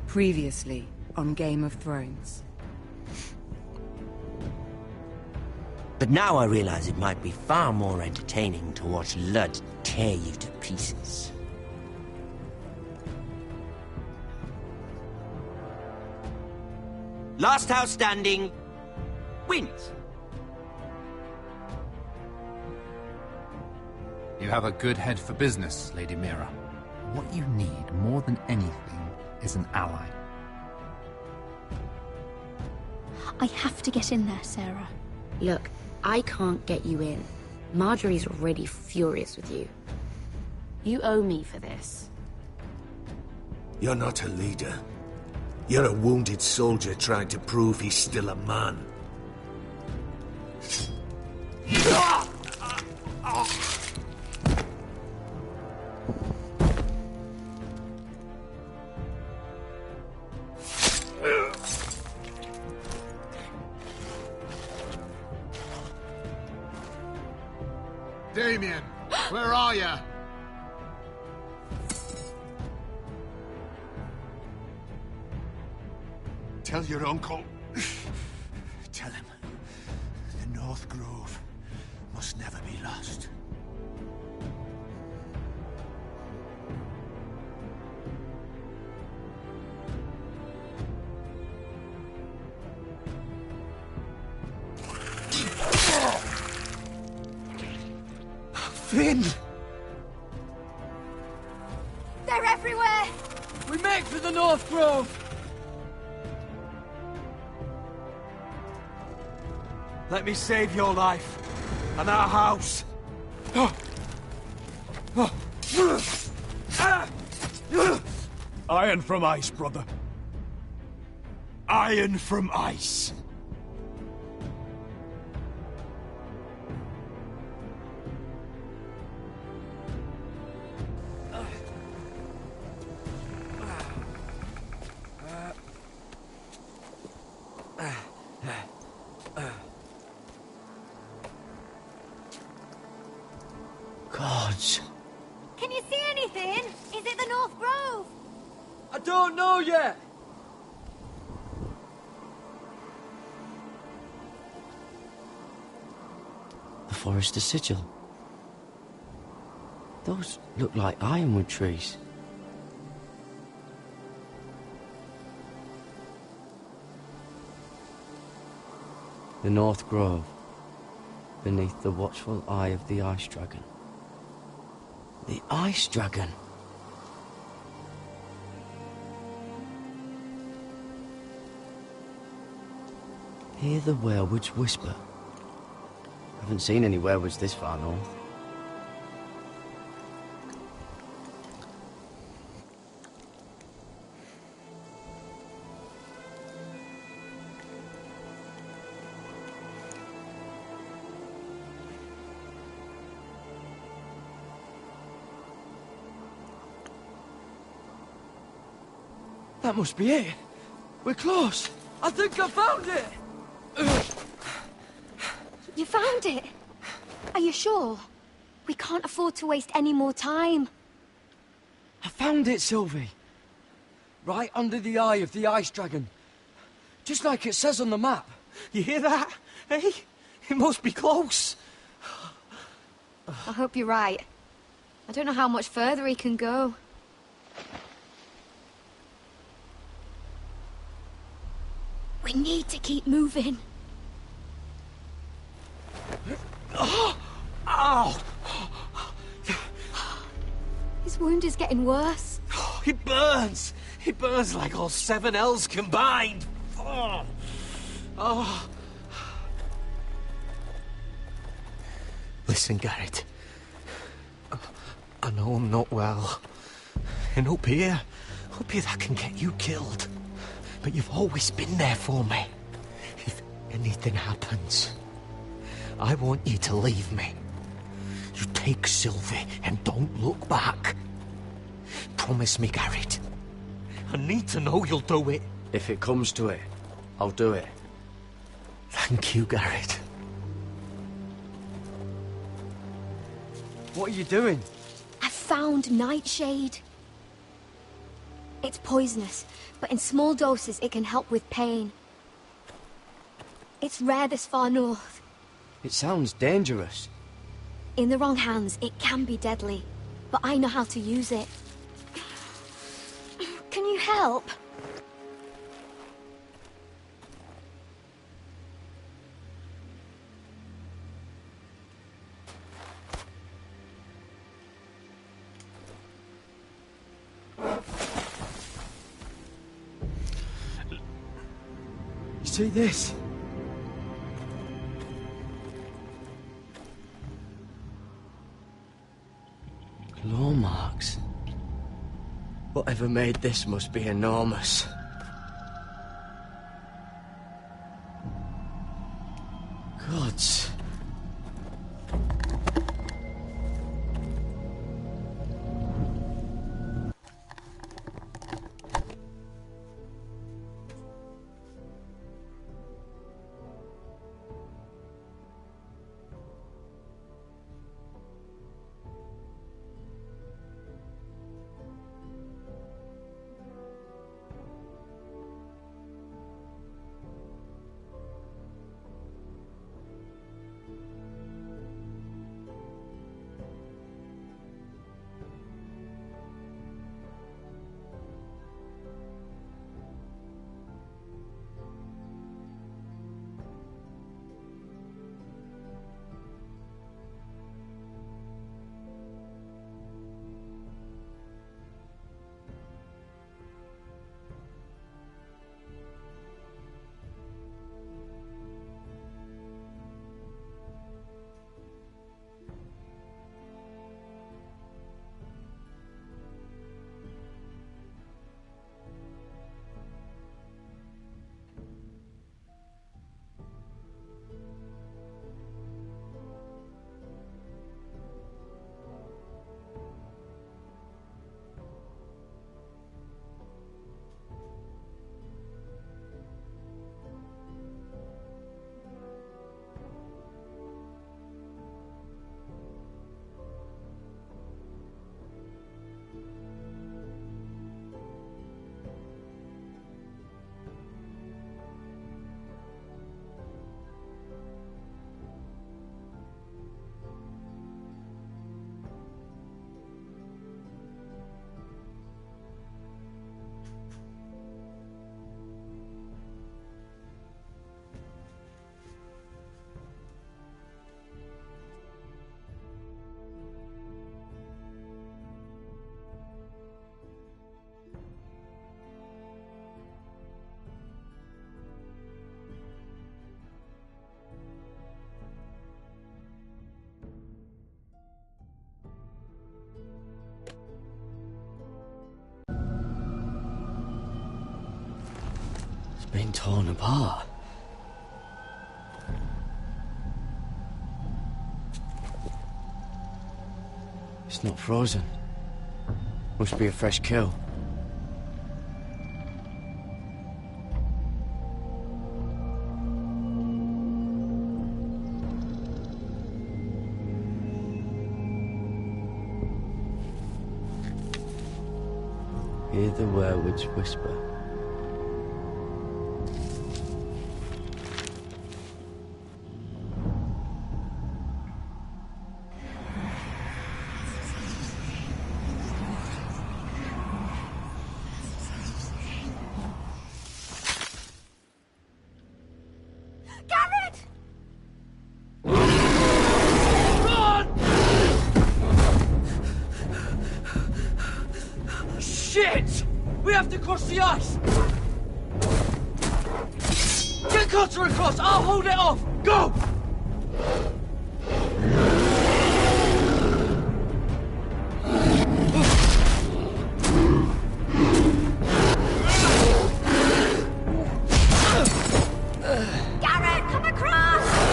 Previously on Game of Thrones. But now I realize it might be far more entertaining to watch Ludd tear you to pieces. Last house standing wins. You have a good head for business, Lady Mira. What you need more than anything is an ally. I have to get in there, Sarah. Look, I can't get you in. Marjorie's already furious with you. You owe me for this. You're not a leader. You're a wounded soldier trying to prove he's still a man. Damien, where are you? Tell your uncle. Tell him the North Grove must never be lost. Finn! They're everywhere! We make for the North Grove! Let me save your life, and our house. Iron from ice, brother. Iron from ice. Gods. Can you see anything? Is it the North Grove? I don't know yet. The Forester Sigil. Those look like ironwood trees. The North Grove, beneath the watchful eye of the Ice Dragon. The Ice Dragon? Hear the werewolves whisper. Haven't seen any werewolves this far north. That must be it. We're close. I think I found it. You found it? Are you sure? We can't afford to waste any more time. I found it, Sylvie. Right under the eye of the Ice Dragon. Just like it says on the map. You hear that? Hey? It must be close. I hope you're right. I don't know how much further he can go. We need to keep moving. Ow! His wound is getting worse. It burns! It burns like all 7 L's combined! Oh. Oh. Listen, Garrett. I know I'm not well. And up here that can get you killed. But you've always been there for me. If anything happens, I want you to leave me. You take Sylvie and don't look back. Promise me, Garrett. I need to know you'll do it. If it comes to it, I'll do it. Thank you, Garrett. What are you doing? I found Nightshade. It's poisonous, but in small doses it can help with pain. It's rare this far north. It sounds dangerous. In the wrong hands, it can be deadly, but I know how to use it. Can you help? See this? Claw marks. Whatever made this must be enormous. Gods. Been torn apart. It's not frozen. Must be a fresh kill. Hear the werewolves whisper. Shit! We have to cross the ice! Get Cutter across! I'll hold it off! Go! Garrett, come across!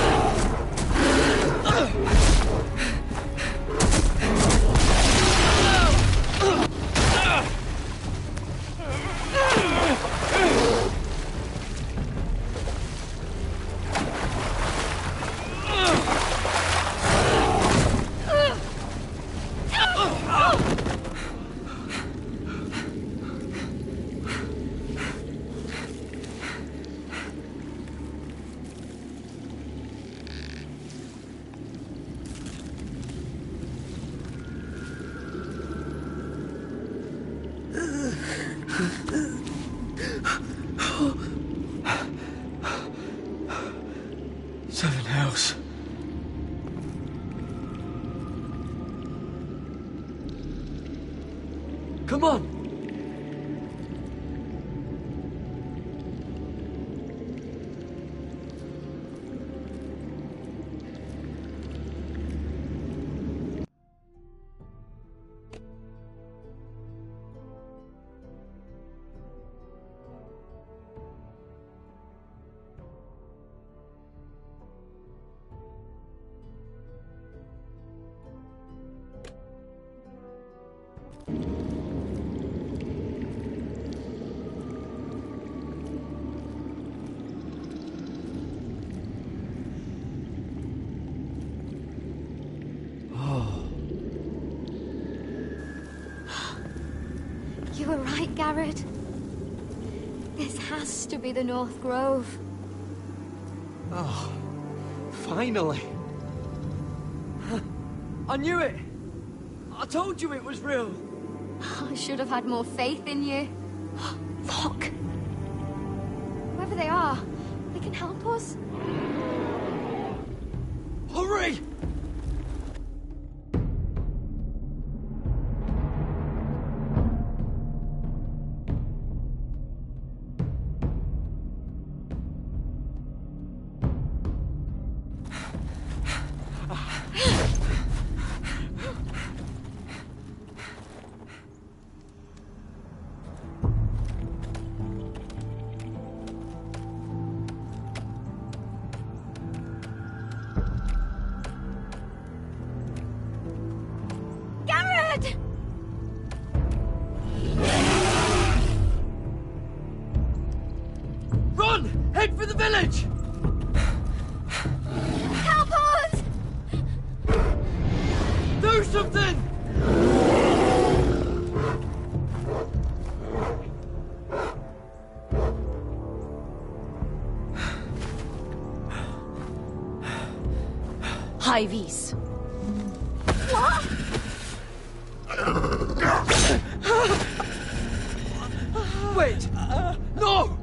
Come on! You were right, Garrett. This has to be the North Grove. Oh, finally. I knew it! I told you it was real! I should have had more faith in you. Look! Whoever they are, they can help us. Hurry! Garrett! Run! Head for the village! Help us! Do something! High Vis. What? Wait! No!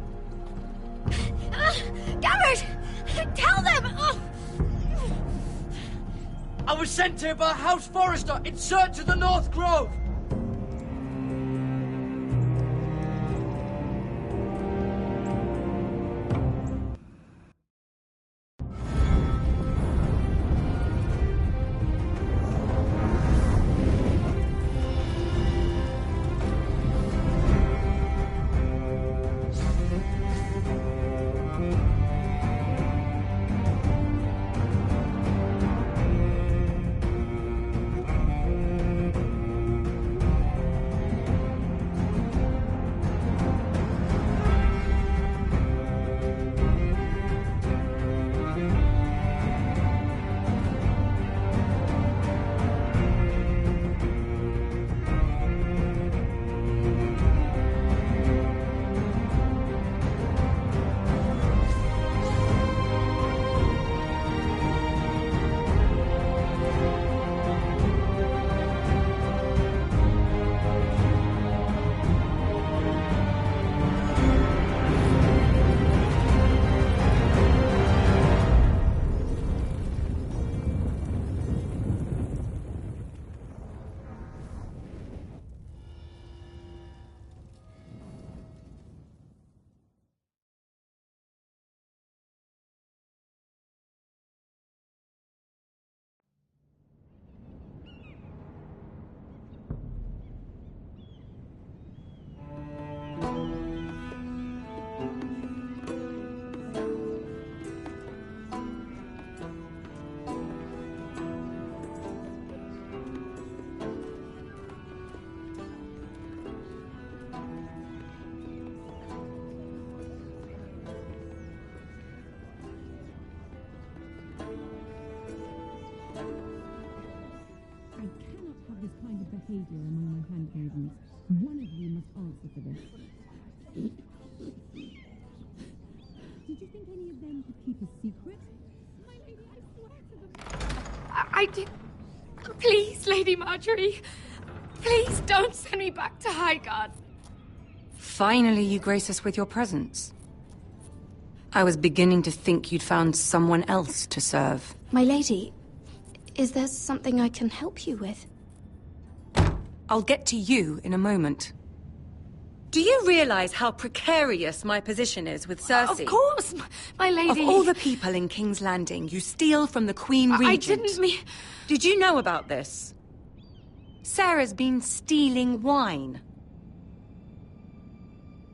Garrett! Tell them! I was sent here by a house forester in search of the North Grove! this kind of behavior among my handmaidens. One of you must answer for this. Did you think any of them could keep a secret? My lady, I swear to them. I did. Please, Lady Marjorie. Please don't send me back to Highgarden. Finally, you grace us with your presence. I was beginning to think you'd found someone else to serve. My lady, is there something I can help you with? I'll get to you in a moment. Do you realize how precarious my position is with Cersei? Of course, my lady. Of all the people in King's Landing, you steal from the Queen Regent. I didn't mean... Did you know about this? Sarah's been stealing wine.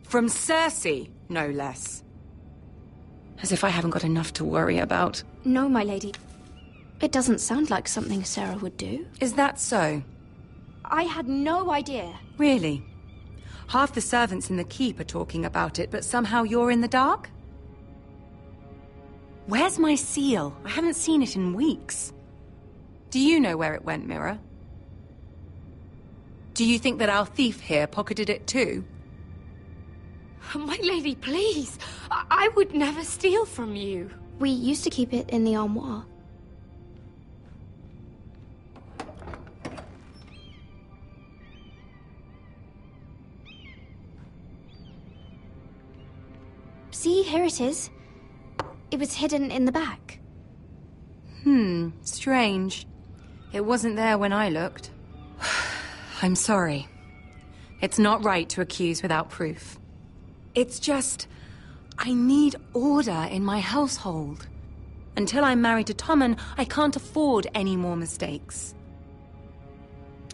From Cersei, no less. As if I haven't got enough to worry about. No, my lady. It doesn't sound like something Sarah would do. Is that so? I had no idea. Really? Half the servants in the keep are talking about it, but somehow you're in the dark? Where's my seal? I haven't seen it in weeks. Do you know where it went, Mira? Do you think that our thief here pocketed it too? My lady, please. I would never steal from you. We used to keep it in the armoire. See, here it is. It was hidden in the back. Strange. It wasn't there when I looked. I'm sorry. It's not right to accuse without proof. It's just... I need order in my household. Until I'm married to Tommen, I can't afford any more mistakes.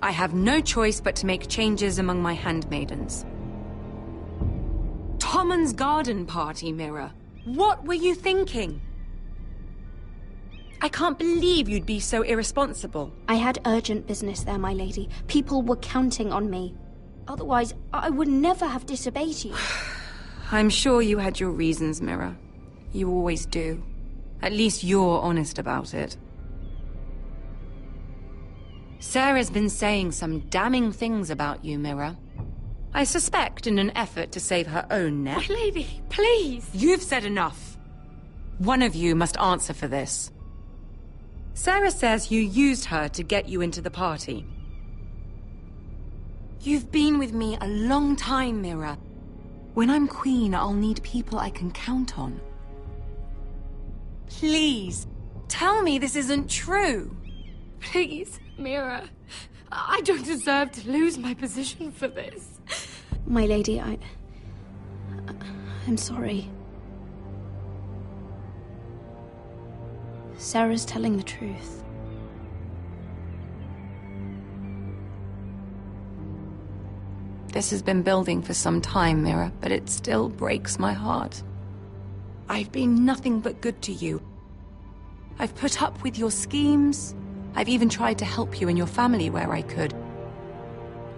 I have no choice but to make changes among my handmaidens. Tommen's garden party, Mira. What were you thinking? I can't believe you'd be so irresponsible. I had urgent business there, my lady. People were counting on me. Otherwise, I would never have disobeyed you. I'm sure you had your reasons, Mira. You always do. At least you're honest about it. Sarah's been saying some damning things about you, Mira. I suspect in an effort to save her own neck. My lady, please. You've said enough. One of you must answer for this. Sarah says you used her to get you into the party. You've been with me a long time, Mira. When I'm queen, I'll need people I can count on. Please, tell me this isn't true. Please, Mira. I don't deserve to lose my position for this. My lady, I'm sorry. Sarah's telling the truth. This has been building for some time, Mira, but it still breaks my heart. I've been nothing but good to you. I've put up with your schemes. I've even tried to help you and your family where I could.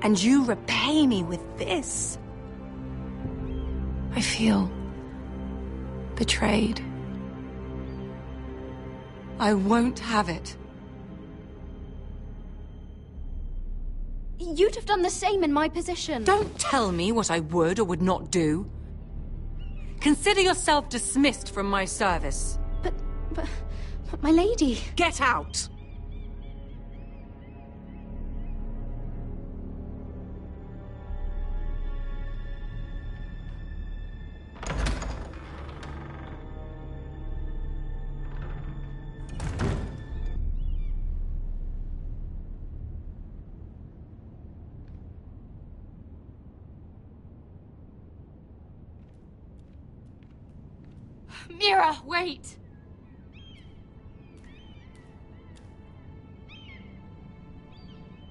And you repay me with this. I feel betrayed. I won't have it. You'd have done the same in my position. Don't tell me what I would or would not do. Consider yourself dismissed from my service. But my lady... Get out! Mira, wait!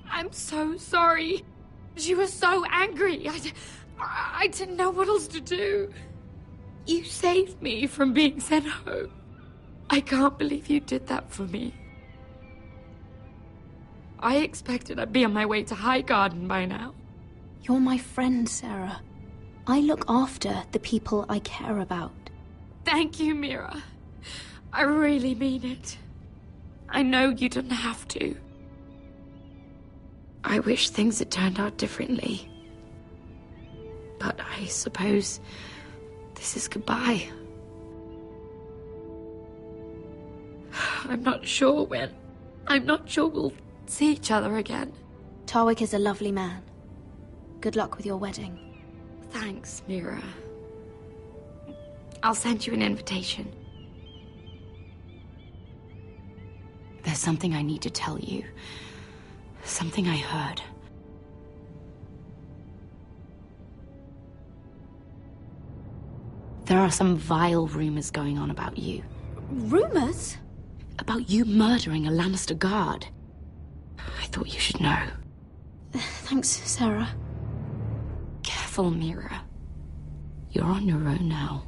I'm so sorry. She was so angry. I didn't know what else to do. You saved me from being sent home. I can't believe you did that for me. I expected I'd be on my way to Highgarden by now. You're my friend, Sarah. I look after the people I care about. Thank you, Mira. I really mean it. I know you didn't have to. I wish things had turned out differently. But I suppose this is goodbye. I'm not sure when. I'm not sure we'll see each other again. Tarwick is a lovely man. Good luck with your wedding. Thanks, Mira. I'll send you an invitation. There's something I need to tell you. Something I heard. There are some vile rumors going on about you. Rumors? About you murdering a Lannister guard. I thought you should know. Thanks, Sarah. Careful, Mira. You're on your own now.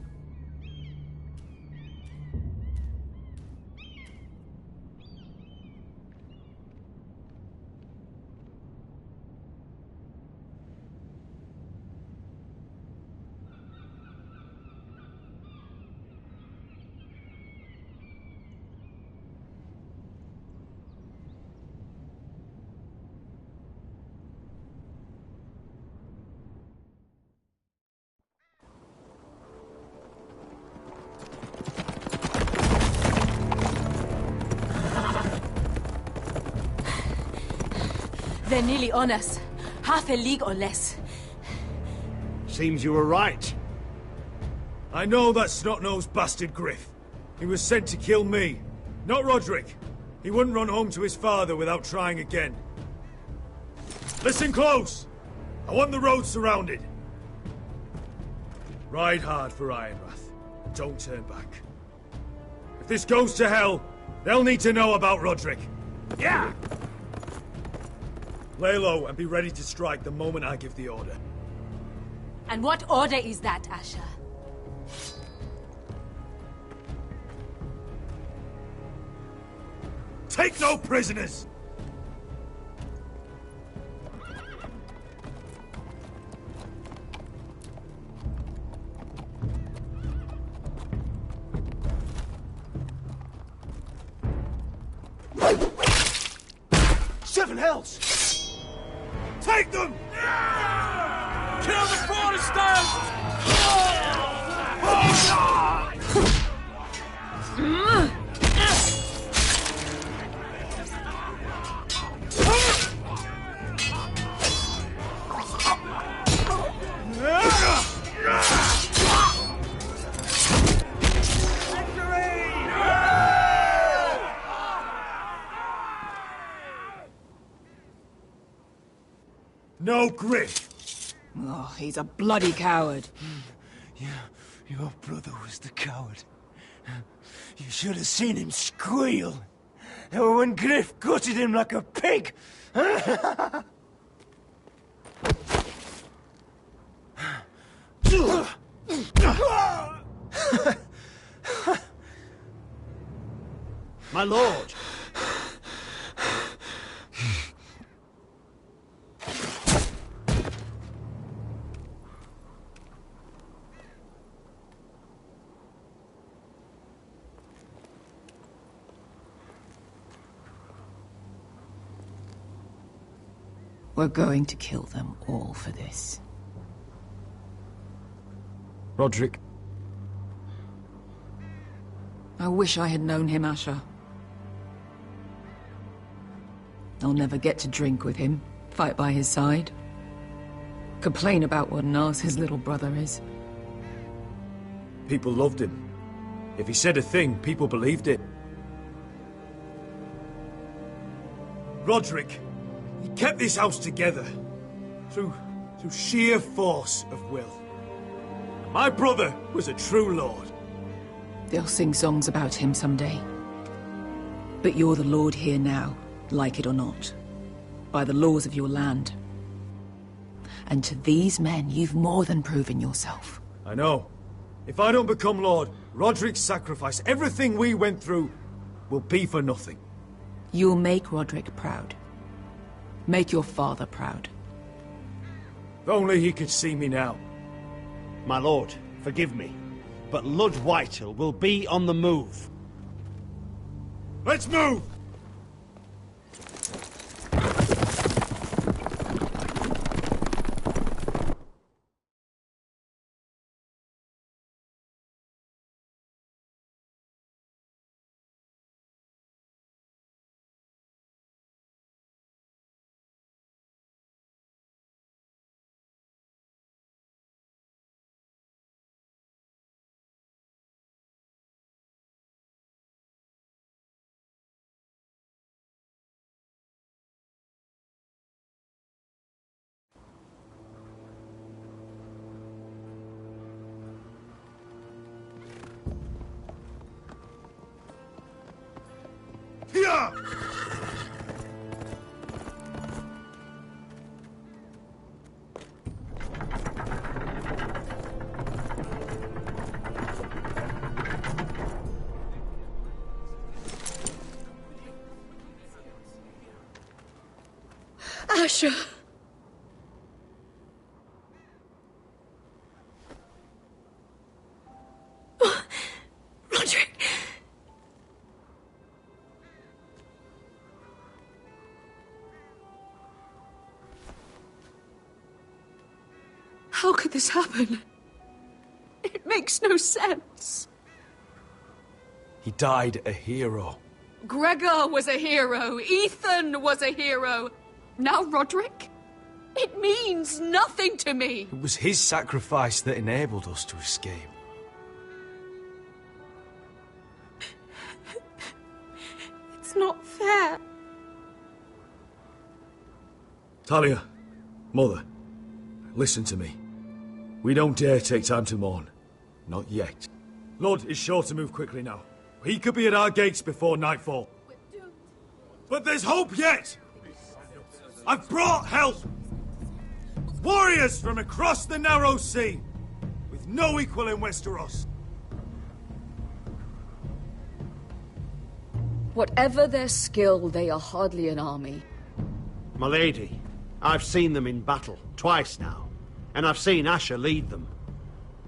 They're nearly on us. Half a league or less. Seems you were right. I know that snot-nosed bastard Griff. He was sent to kill me, not Roderick. He wouldn't run home to his father without trying again. Listen close! I want the road surrounded. Ride hard for Ironrath. Don't turn back. If this goes to hell, they'll need to know about Roderick. Yeah! Lay low and be ready to strike the moment I give the order. And what order is that, Asher? Take no prisoners! Seven hells! Take them! Kill the Protestants! No Griff! Oh, he's a bloody coward. Your brother was the coward. You should have seen him squeal. When Griff gutted him like a pig. My lord! We're going to kill them all for this. Roderick. I wish I had known him, Asher. I'll never get to drink with him, fight by his side, complain about what an arse his little brother is. People loved him. If he said a thing, people believed it. Roderick, he kept this house together through sheer force of will. My brother was a true lord. They'll sing songs about him someday. But you're the lord here now, like it or not, by the laws of your land. And to these men, you've more than proven yourself. I know. If I don't become lord, Roderick's sacrifice, everything we went through, will be for nothing. You'll make Roderick proud. Make your father proud. If only he could see me now. My lord, forgive me, but Lud Whitehill will be on the move. Let's move! Asher! Asher! Roderick! How could this happen? It makes no sense. He died a hero. Gregor was a hero. Ethan was a hero. Now Roderick? It means nothing to me. It was his sacrifice that enabled us to escape. It's not fair. Talia, Mother, listen to me. We don't dare take time to mourn. Not yet. Lord is sure to move quickly now. He could be at our gates before nightfall. But there's hope yet! I've brought help! Warriors from across the narrow sea, with no equal in Westeros. Whatever their skill, they are hardly an army. My lady, I've seen them in battle, twice now, and I've seen Asher lead them.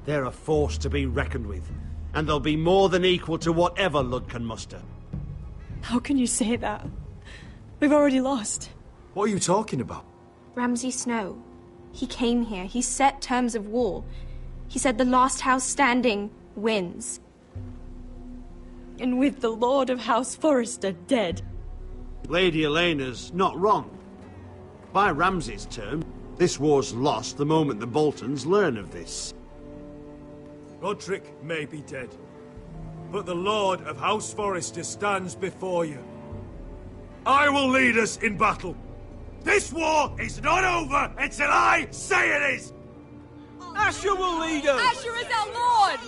They're a force to be reckoned with, and they'll be more than equal to whatever Lud can muster. How can you say that? We've already lost. What are you talking about? Ramsay Snow. He came here. He set terms of war. He said the last house standing wins. And with the Lord of House Forrester dead. Lady Elena's not wrong. By Ramsay's term, this war's lost the moment the Boltons learn of this. Roderick may be dead, but the Lord of House Forrester stands before you. I will lead us in battle. This war is not over until I say it is! Asher will lead us! Asher is our Lord!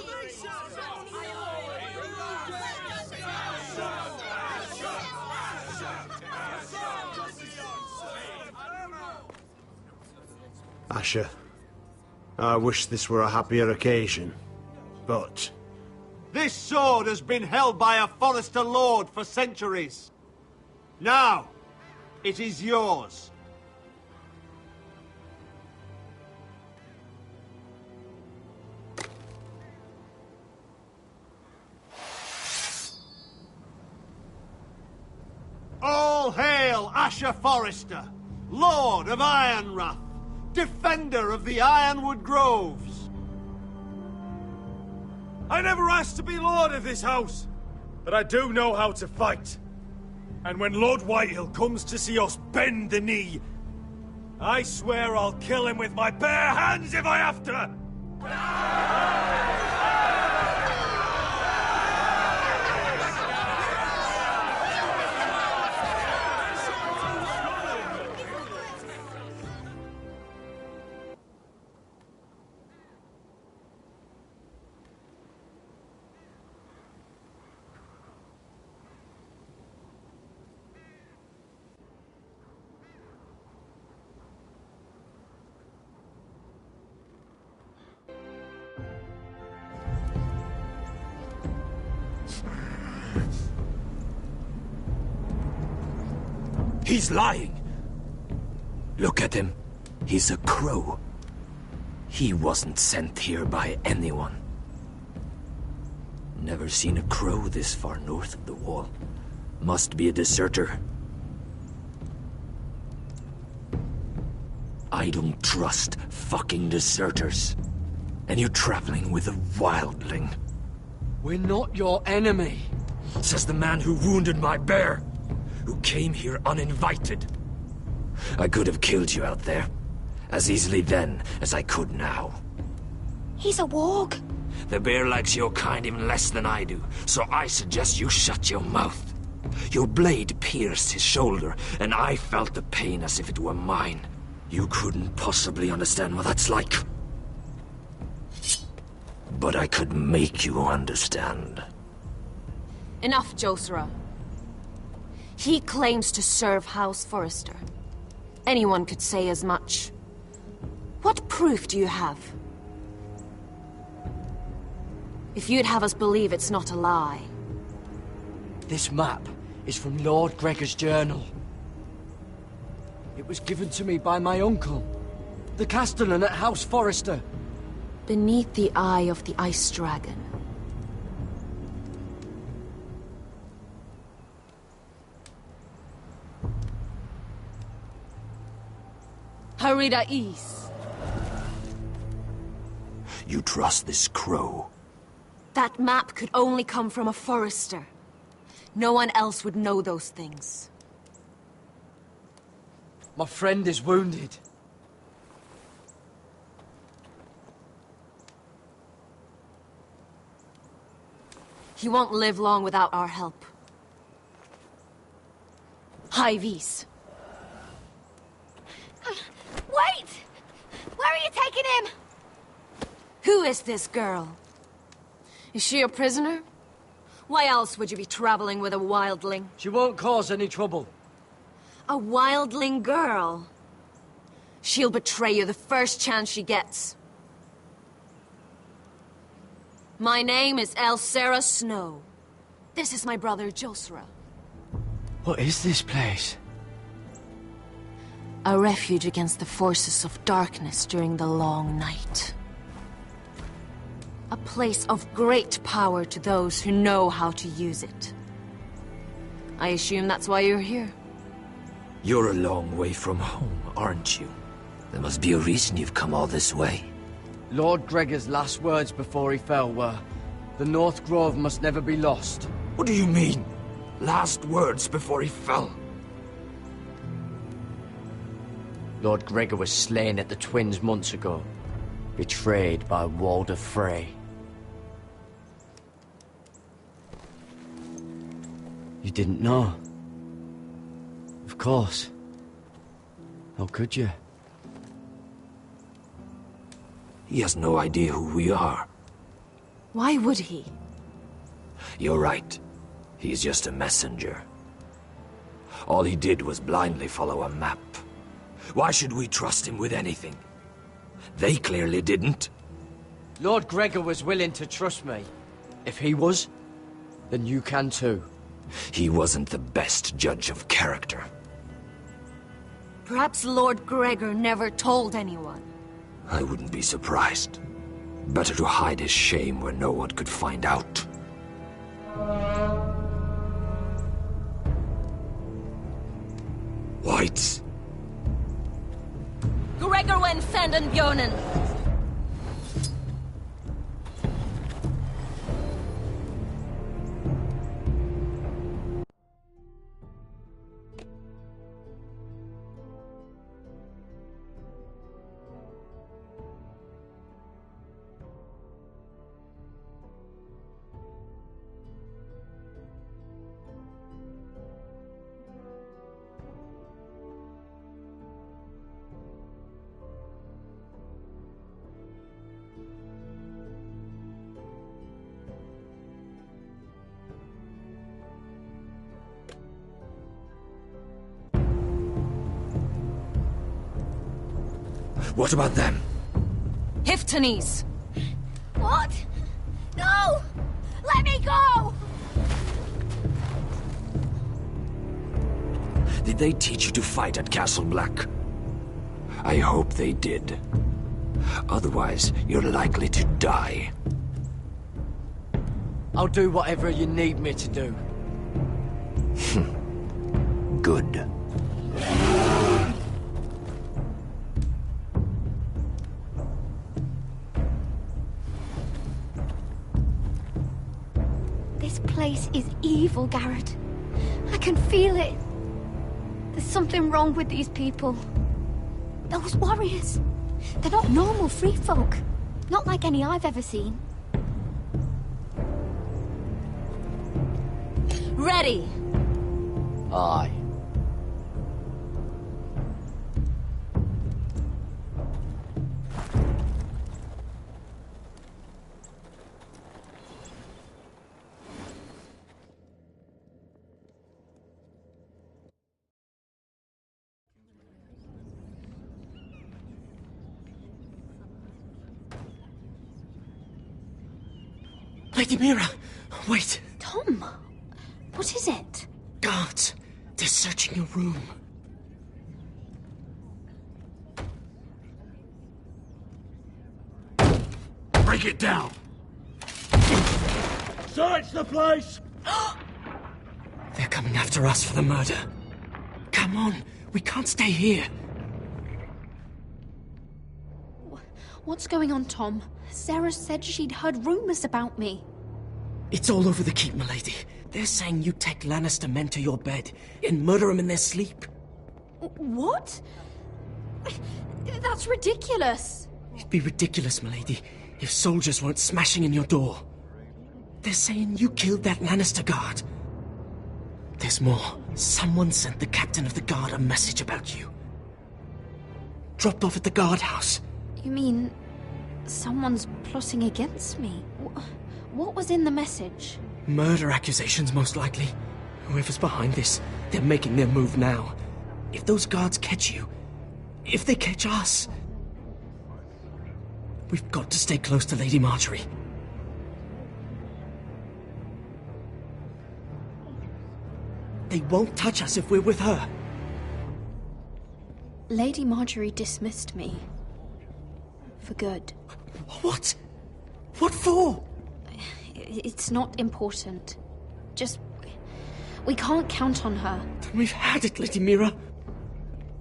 Asher, I wish this were a happier occasion, but... This sword has been held by a Forrester Lord for centuries. Now, it is yours. All hail Asher Forrester, Lord of Ironrath, defender of the Ironwood Groves. I never asked to be lord of this house, but I do know how to fight. And when Lord Whitehill comes to see us bend the knee, I swear I'll kill him with my bare hands if I have to! He's lying. Look at him. He's a crow. He wasn't sent here by anyone. Never seen a crow this far north of the wall. Must be a deserter. I don't trust fucking deserters. And you're traveling with a wildling. We're not your enemy. Says the man who wounded my bear. Who came here uninvited. I could have killed you out there. As easily then as I could now. He's a warg. The bear likes your kind even less than I do, so I suggest you shut your mouth. Your blade pierced his shoulder, and I felt the pain as if it were mine. You couldn't possibly understand what that's like. But I could make you understand. Enough, Josera. He claims to serve House Forrester. Anyone could say as much. What proof do you have? If you'd have us believe it's not a lie. This map is from Lord Gregor's journal. It was given to me by my uncle, the Castellan at House Forrester. Beneath the eye of the Ice Dragon. Rais. You trust this crow? That map could only come from a Forrester. No one else would know those things. My friend is wounded. He won't live long without our help. High Vis. Wait! Where are you taking him? Who is this girl? Is she a prisoner? Why else would you be traveling with a wildling? She won't cause any trouble. A wildling girl? She'll betray you the first chance she gets. My name is Elsera Snow. This is my brother Josra. What is this place? A refuge against the forces of darkness during the long night. A place of great power to those who know how to use it. I assume that's why you're here. You're a long way from home, aren't you? There must be a reason you've come all this way. Lord Gregor's last words before he fell were, "The North Grove must never be lost." What do you mean? Last words before he fell? Lord Gregor was slain at the Twins months ago, betrayed by Walder Frey. You didn't know? Of course. How could you? He has no idea who we are. Why would he? You're right. He's just a messenger. All he did was blindly follow a map. Why should we trust him with anything? They clearly didn't. Lord Gregor was willing to trust me. If he was, then you can too. He wasn't the best judge of character. Perhaps Lord Gregor never told anyone. I wouldn't be surprised. Better to hide his shame where no one could find out. Whites. Gregor went Sanden Björnen. What about them? Hiftanes. What? No! Let me go! Did they teach you to fight at Castle Black? I hope they did. Otherwise, you're likely to die. I'll do whatever you need me to do. Good. This place is evil, Garrett. I can feel it. There's something wrong with these people. Those warriors. They're not normal free folk. Not like any I've ever seen. Ready! Aye. Lady Mira, wait. Tom, what is it? Guards, they're searching your room. Break it down! Search the place! They're coming after us for the murder. Come on, we can't stay here. What's going on, Tom? Sarah said she'd heard rumors about me. It's all over the keep, milady. They're saying you take Lannister men to your bed and murder them in their sleep. What? That's ridiculous. It'd be ridiculous, milady, if soldiers weren't smashing in your door. They're saying you killed that Lannister guard. There's more. Someone sent the captain of the guard a message about you. Dropped off at the guardhouse. You mean someone's plotting against me? What was in the message? Murder accusations, most likely. Whoever's behind this, they're making their move now. If those guards catch you, if they catch us, we've got to stay close to Lady Marjorie. They won't touch us if we're with her. Lady Marjorie dismissed me. For good. What? What for? It's not important. Just... we can't count on her. Then we've had it, Lady Mira.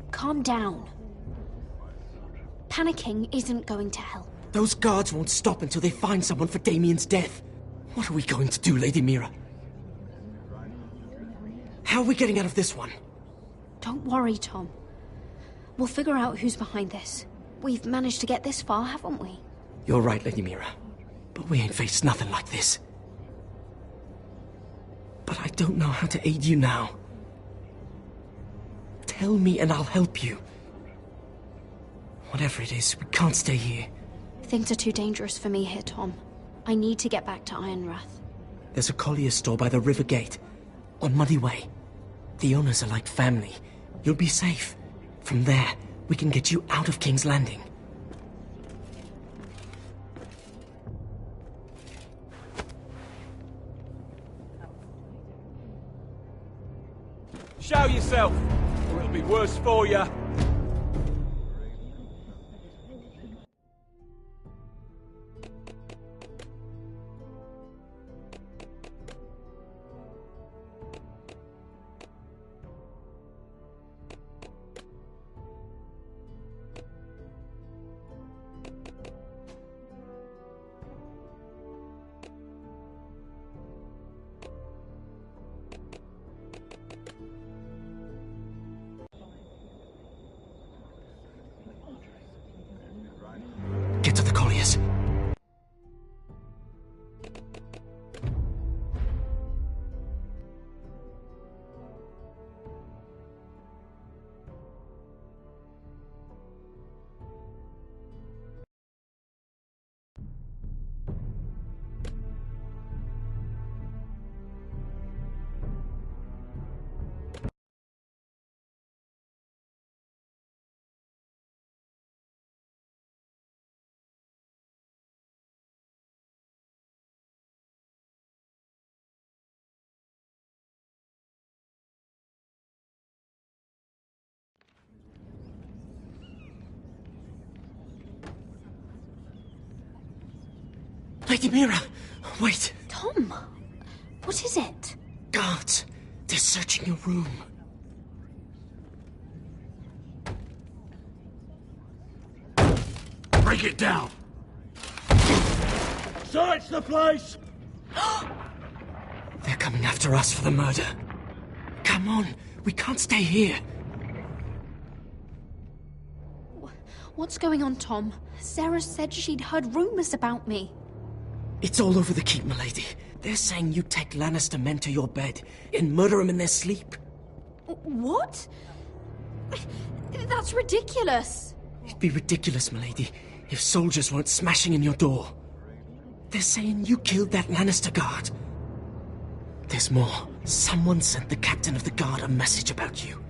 Calm down. Panicking isn't going to help. Those guards won't stop until they find someone for Damien's death. What are we going to do, Lady Mira? How are we getting out of this one? Don't worry, Tom. We'll figure out who's behind this. We've managed to get this far, haven't we? You're right, Lady Mira. But we ain't faced nothing like this. But I don't know how to aid you now. Tell me and I'll help you. Whatever it is, we can't stay here. Things are too dangerous for me here, Tom. I need to get back to Ironrath. There's a collier's store by the river gate. On Muddy Way. The owners are like family. You'll be safe. From there, we can get you out of King's Landing. Show yourself, or it'll be worse for you. Get to the colliers. Lady Mira, wait. Tom, what is it? Guards, they're searching your room. Break it down! Search the place! They're coming after us for the murder. Come on, we can't stay here. What's going on, Tom? Sarah said she'd heard rumors about me. It's all over the keep, milady. They're saying you take Lannister men to your bed and murder them in their sleep. What? That's ridiculous. It'd be ridiculous, milady, if soldiers weren't smashing in your door. They're saying you killed that Lannister guard. There's more. Someone sent the captain of the guard a message about you.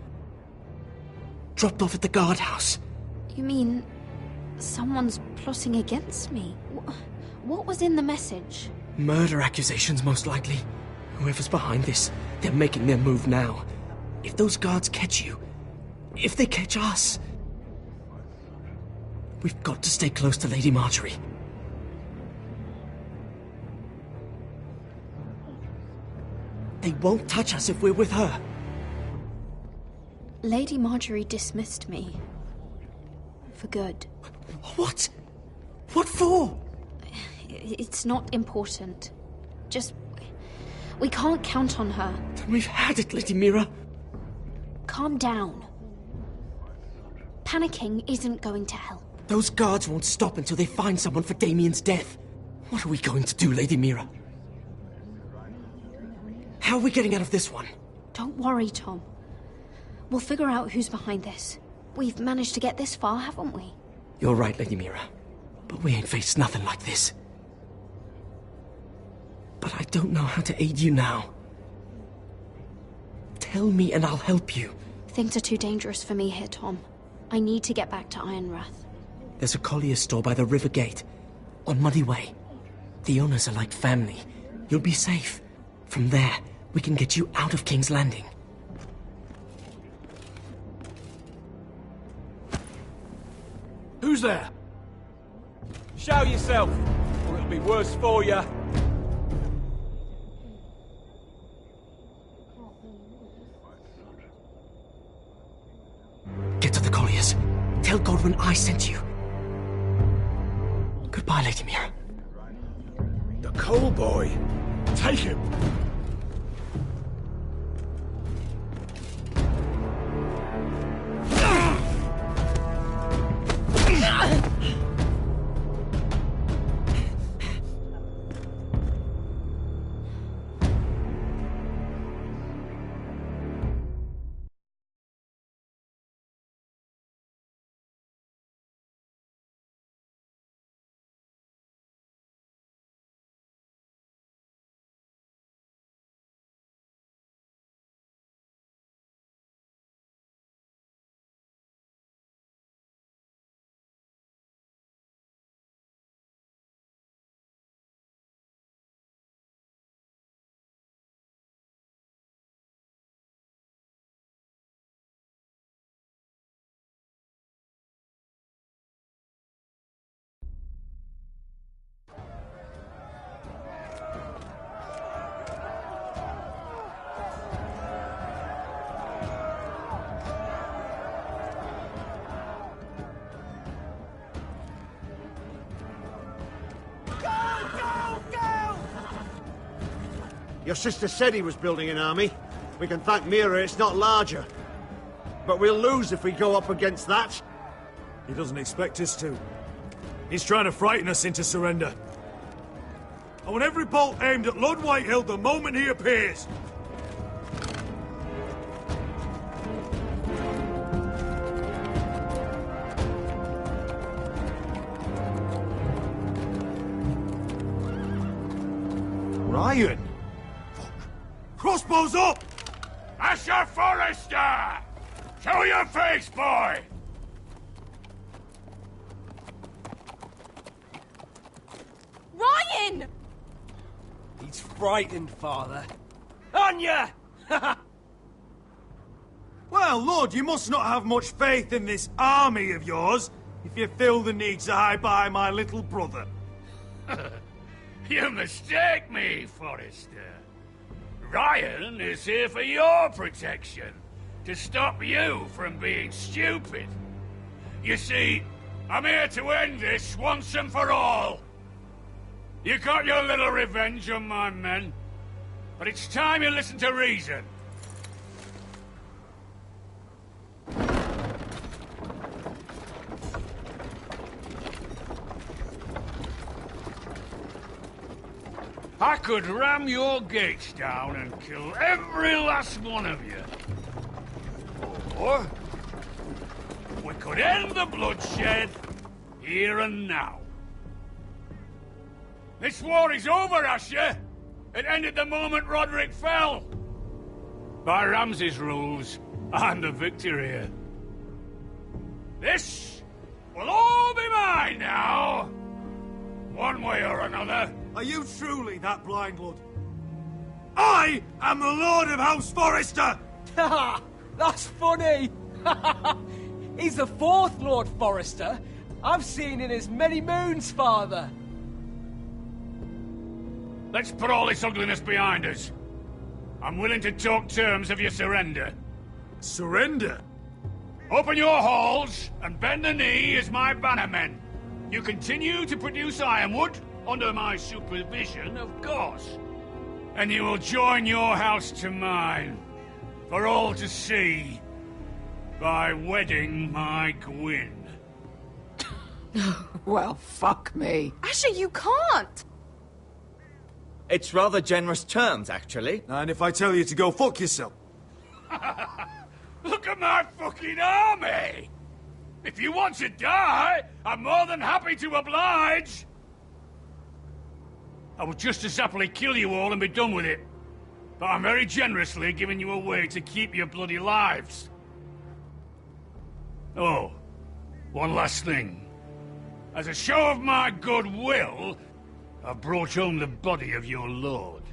Dropped off at the guardhouse. You mean someone's plotting against me? What was in the message? Murder accusations, most likely. Whoever's behind this, they're making their move now. If those guards catch you, if they catch us, we've got to stay close to Lady Marjorie. They won't touch us if we're with her. Lady Marjorie dismissed me. For good. What? What for? It's not important. Just... we can't count on her. Then we've had it, Lady Mira. Calm down. Panicking isn't going to help. Those guards won't stop until they find someone for Damien's death. What are we going to do, Lady Mira? How are we getting out of this one? Don't worry, Tom. We'll figure out who's behind this. We've managed to get this far, haven't we? You're right, Lady Mira. But we ain't faced nothing like this. But I don't know how to aid you now. Tell me and I'll help you. Things are too dangerous for me here, Tom. I need to get back to Ironrath. There's a collier's store by the river gate. On Muddy Way. The owners are like family. You'll be safe. From there, we can get you out of King's Landing. Who's there? Show yourself, or it'll be worse for you. Get to the colliers. Tell Godwin I sent you. Goodbye, Lady Mira. The coal boy. Take him. Your sister said he was building an army. We can thank Mira it's not larger. But we'll lose if we go up against that. He doesn't expect us to. He's trying to frighten us into surrender. I want every bolt aimed at Lord Whitehill the moment he appears. Ryan! Crossbows up! Asher Forrester! Show your face, boy! Ryan! He's frightened, Father. On ya! Well, Lord, you must not have much faith in this army of yours, if you feel the need to hide behind my little brother. You mistake me, Forrester. Ryan is here for your protection, to stop you from being stupid. You see, I'm here to end this once and for all. You got your little revenge on my men, but it's time you listen to reason. I could ram your gates down and kill every last one of you. Or we could end the bloodshed here and now. This war is over, Asher. It ended the moment Roderick fell. By Ramsay's rules, I'm the victor here. This will all be mine now. One way or another. Are you truly that blind, Lord? I am the Lord of House Forrester! Ha! That's funny! He's the fourth Lord Forrester I've seen in as many moons, Father. Let's put all this ugliness behind us. I'm willing to talk terms of your surrender. Surrender? Open your halls and bend the knee as my bannermen. You continue to produce ironwood, under my supervision, of course. And you will join your house to mine, for all to see, by wedding my Gwyn. Well, fuck me. Asher, you can't! It's rather generous terms, actually. And if I tell you to go fuck yourself? Look at my fucking army! If you want to die, I'm more than happy to oblige! I would just as happily kill you all and be done with it. But I'm very generously giving you a way to keep your bloody lives. Oh, one last thing. As a show of my goodwill, I've brought home the body of your lord.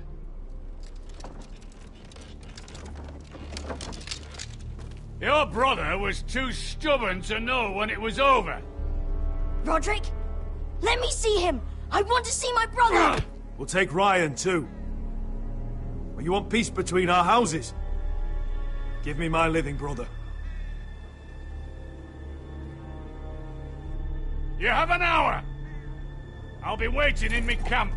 Your brother was too stubborn to know when it was over. Roderick? Let me see him! I want to see my brother! We'll take Ryan, too. Or you want peace between our houses? Give me my living brother. You have an hour. I'll be waiting in my camp.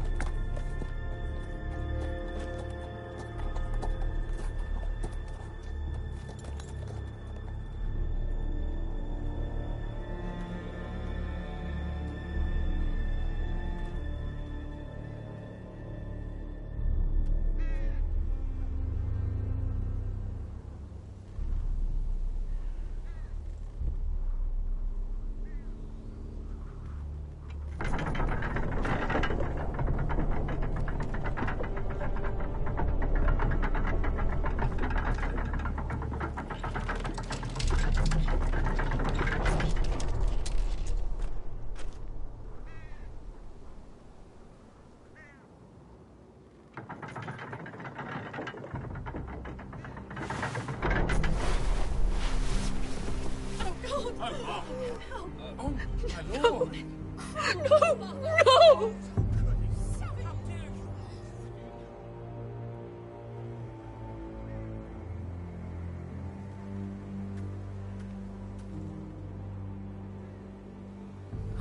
No!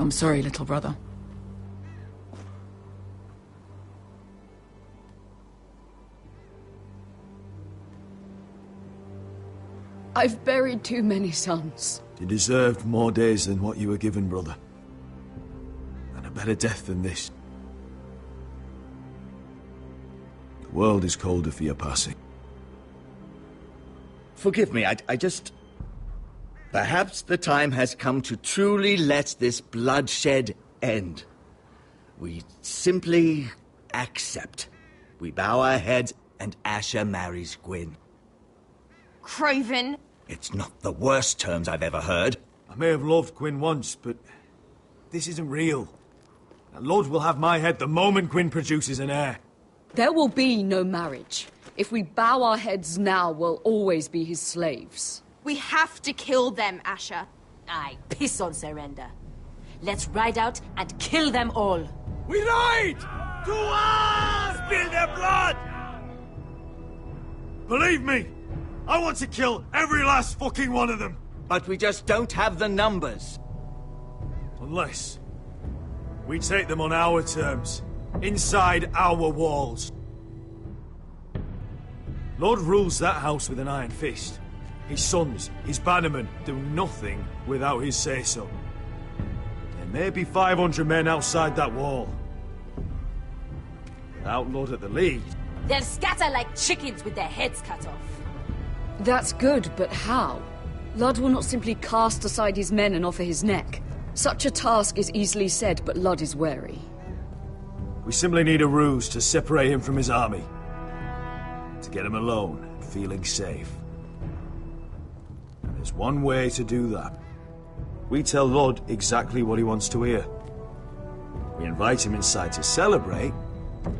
I'm sorry, little brother. I've buried too many sons. You deserved more days than what you were given, brother. And a better death than this. The world is colder for your passing. Forgive me, I just... Perhaps the time has come to truly let this bloodshed end. We simply accept. We bow our heads and Asher marries Gwyn. Craven! It's not the worst terms I've ever heard. I may have loved Gwyn once, but this isn't real. And Lord will have my head the moment Gwyn produces an heir. There will be no marriage. If we bow our heads now, we'll always be his slaves. We have to kill them, Asher. Aye, piss on surrender. Let's ride out and kill them all. We ride! To us! Spill their blood! Believe me, I want to kill every last fucking one of them. But we just don't have the numbers. Unless we take them on our terms, inside our walls. Lord rules that house with an iron fist. His sons, his bannermen, do nothing without his say-so. There may be 500 men outside that wall. Without Lord at the lead... They'll scatter like chickens with their heads cut off. That's good, but how? Ludd will not simply cast aside his men and offer his neck. Such a task is easily said, but Ludd is wary. We simply need a ruse to separate him from his army. To get him alone and feeling safe. And there's one way to do that. We tell Ludd exactly what he wants to hear. We invite him inside to celebrate,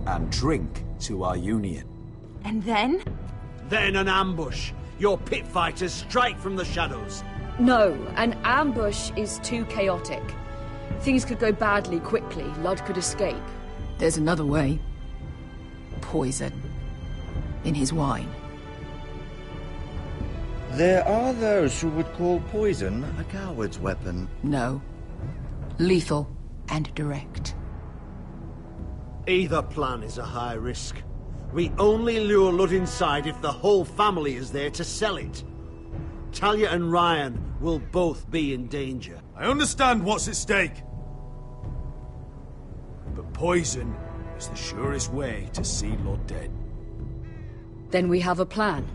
and drink to our union. And then? Then an ambush. Your pit fighters strike from the shadows. No, an ambush is too chaotic. Things could go badly quickly. Lud could escape. There's another way. Poison. In his wine. There are those who would call poison a coward's weapon. No. Lethal and direct. Either plan is a high risk. We only lure Lud inside if the whole family is there to sell it. Talia and Ryan will both be in danger. I understand what's at stake. But poison is the surest way to see Lud dead. Then we have a plan.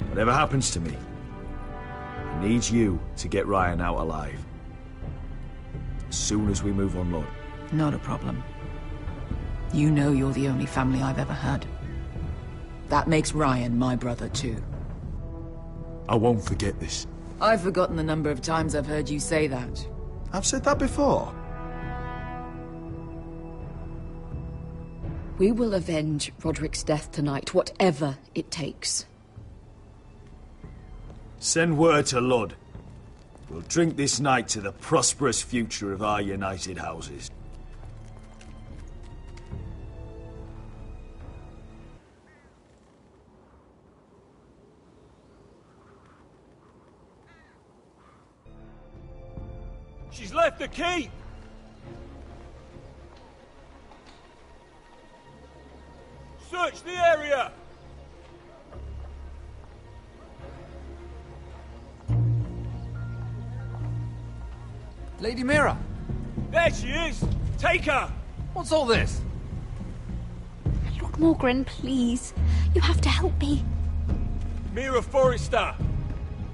Whatever happens to me, I need you to get Ryan out alive. As soon as we move on Lud. Not a problem. You know you're the only family I've ever had. That makes Ryan my brother too. I won't forget this. I've forgotten the number of times I've heard you say that. I've said that before. We will avenge Roderick's death tonight, whatever it takes. Send word to Lud. We'll drink this night to the prosperous future of our united houses. She's left the key! Search the area! Lady Mira! There she is! Take her! What's all this? Lord Morgren, please. You have to help me. Mira Forrester!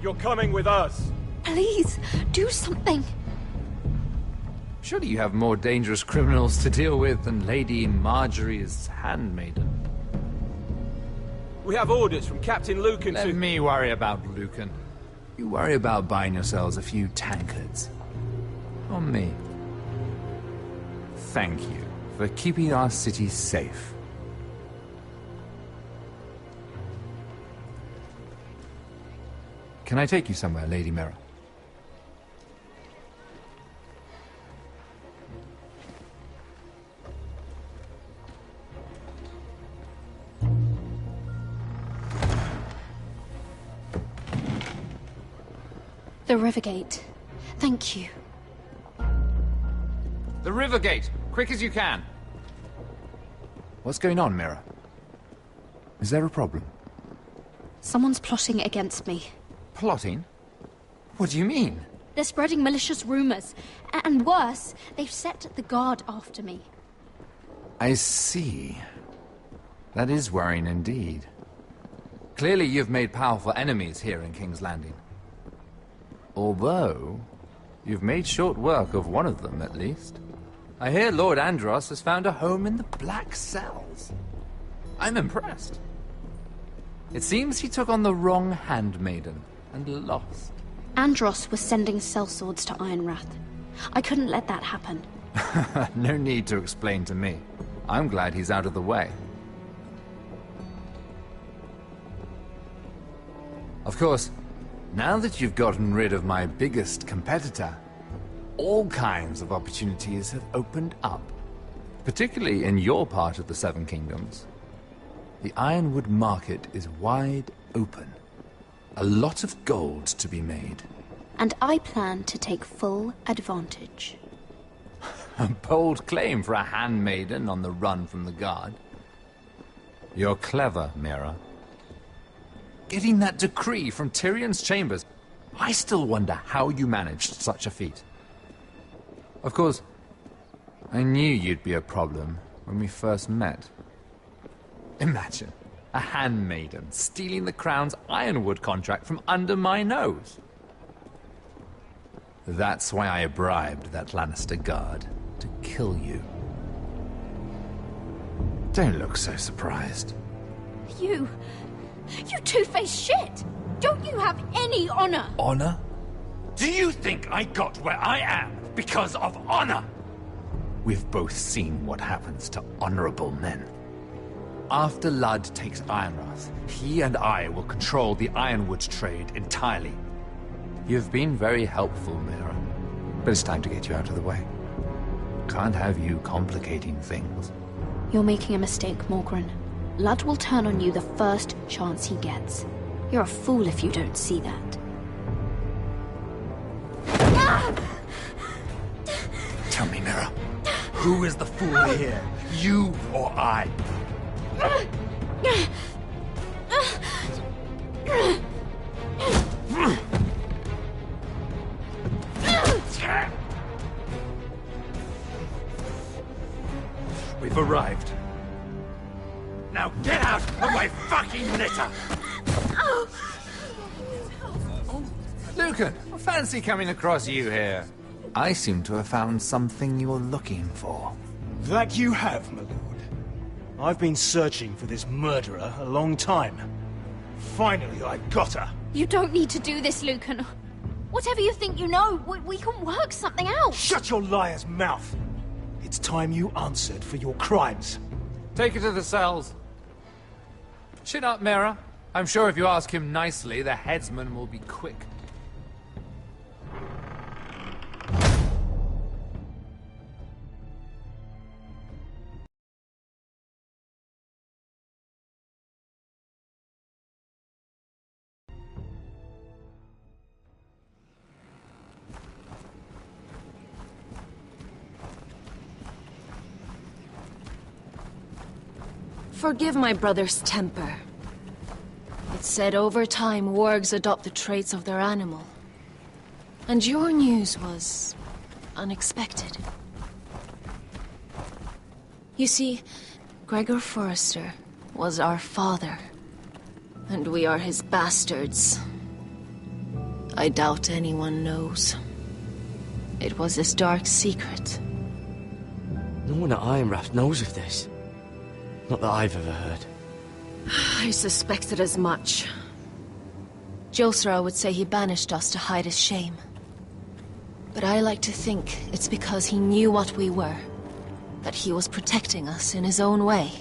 You're coming with us. Please, do something. Surely you have more dangerous criminals to deal with than Lady Marjorie's handmaiden. We have orders from Captain Lucan to... Let me worry about Lucan. You worry about buying yourselves a few tankards. On me. Thank you for keeping our city safe. Can I take you somewhere, Lady Mira? The Rivergate. Thank you. The Rivergate! Quick as you can! What's going on, Mira? Is there a problem? Someone's plotting against me. Plotting? What do you mean? They're spreading malicious rumors. And worse, they've set the guard after me. I see. That is worrying indeed. Clearly you've made powerful enemies here in King's Landing. Although, you've made short work of one of them, at least. I hear Lord Andros has found a home in the Black Cells. I'm impressed. It seems he took on the wrong handmaiden and lost. Andros was sending sellswords to Ironwrath. I couldn't let that happen. No need to explain to me. I'm glad he's out of the way. Of course, now that you've gotten rid of my biggest competitor, all kinds of opportunities have opened up. Particularly in your part of the Seven Kingdoms. The Ironwood market is wide open. A lot of gold to be made. And I plan to take full advantage. A bold claim for a handmaiden on the run from the guard. You're clever, Mira. Getting that decree from Tyrion's chambers, I still wonder how you managed such a feat. Of course, I knew you'd be a problem when we first met. Imagine a handmaiden stealing the crown's Ironwood contract from under my nose. That's why I bribed that Lannister guard to kill you. Don't look so surprised. You two-faced shit! Don't you have any honor? Honor? Do you think I got where I am because of honor? We've both seen what happens to honorable men. After Ludd takes Ironrath, he and I will control the ironwood trade entirely. You've been very helpful, Mira, but it's time to get you out of the way. Can't have you complicating things. You're making a mistake, Morgren. Ludd will turn on you the first chance he gets. You're a fool if you don't see that. Tell me, Mira, who is the fool here? You or I? We've arrived. Now get out of my fucking litter! Lucan, fancy coming across you here. I seem to have found something you're looking for. That you have, my lord. I've been searching for this murderer a long time. Finally, I got her. You don't need to do this, Lucan. Whatever you think you know, we can work something out. Shut your liar's mouth! It's time you answered for your crimes. Take her to the cells. Chin up, Mira. I'm sure if you ask him nicely, the headsman will be quick. Forgive my brother's temper. It's said over time wargs adopt the traits of their animal. And your news was unexpected. You see, Gregor Forrester was our father, and we are his bastards. I doubt anyone knows. It was his dark secret. No one at Ironrath knows of this. Not that I've ever heard. I suspected as much. Josra would say he banished us to hide his shame. But I like to think it's because he knew what we were. That he was protecting us in his own way.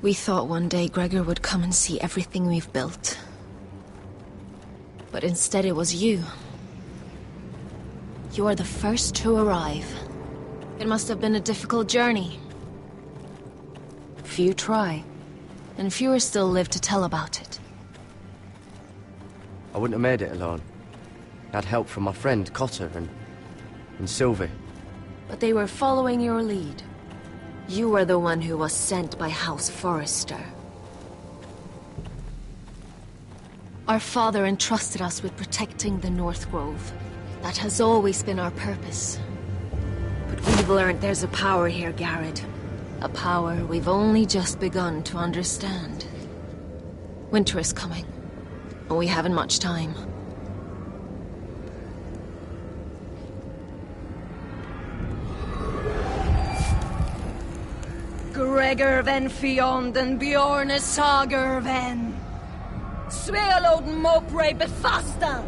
We thought one day Gregor would come and see everything we've built. But instead it was you. You are the first to arrive. It must have been a difficult journey. Few try, and fewer still live to tell about it. I wouldn't have made it alone. I had help from my friend Cotter and Sylvie. But they were following your lead. You were the one who was sent by House Forrester. Our father entrusted us with protecting the North Grove. That has always been our purpose. But we've learned there's a power here, Garrett. A power we've only just begun to understand. Winter is coming, and we haven't much time. Gregor ven Fionden Bjorne Sager ven. Svealoden Mopre befastan.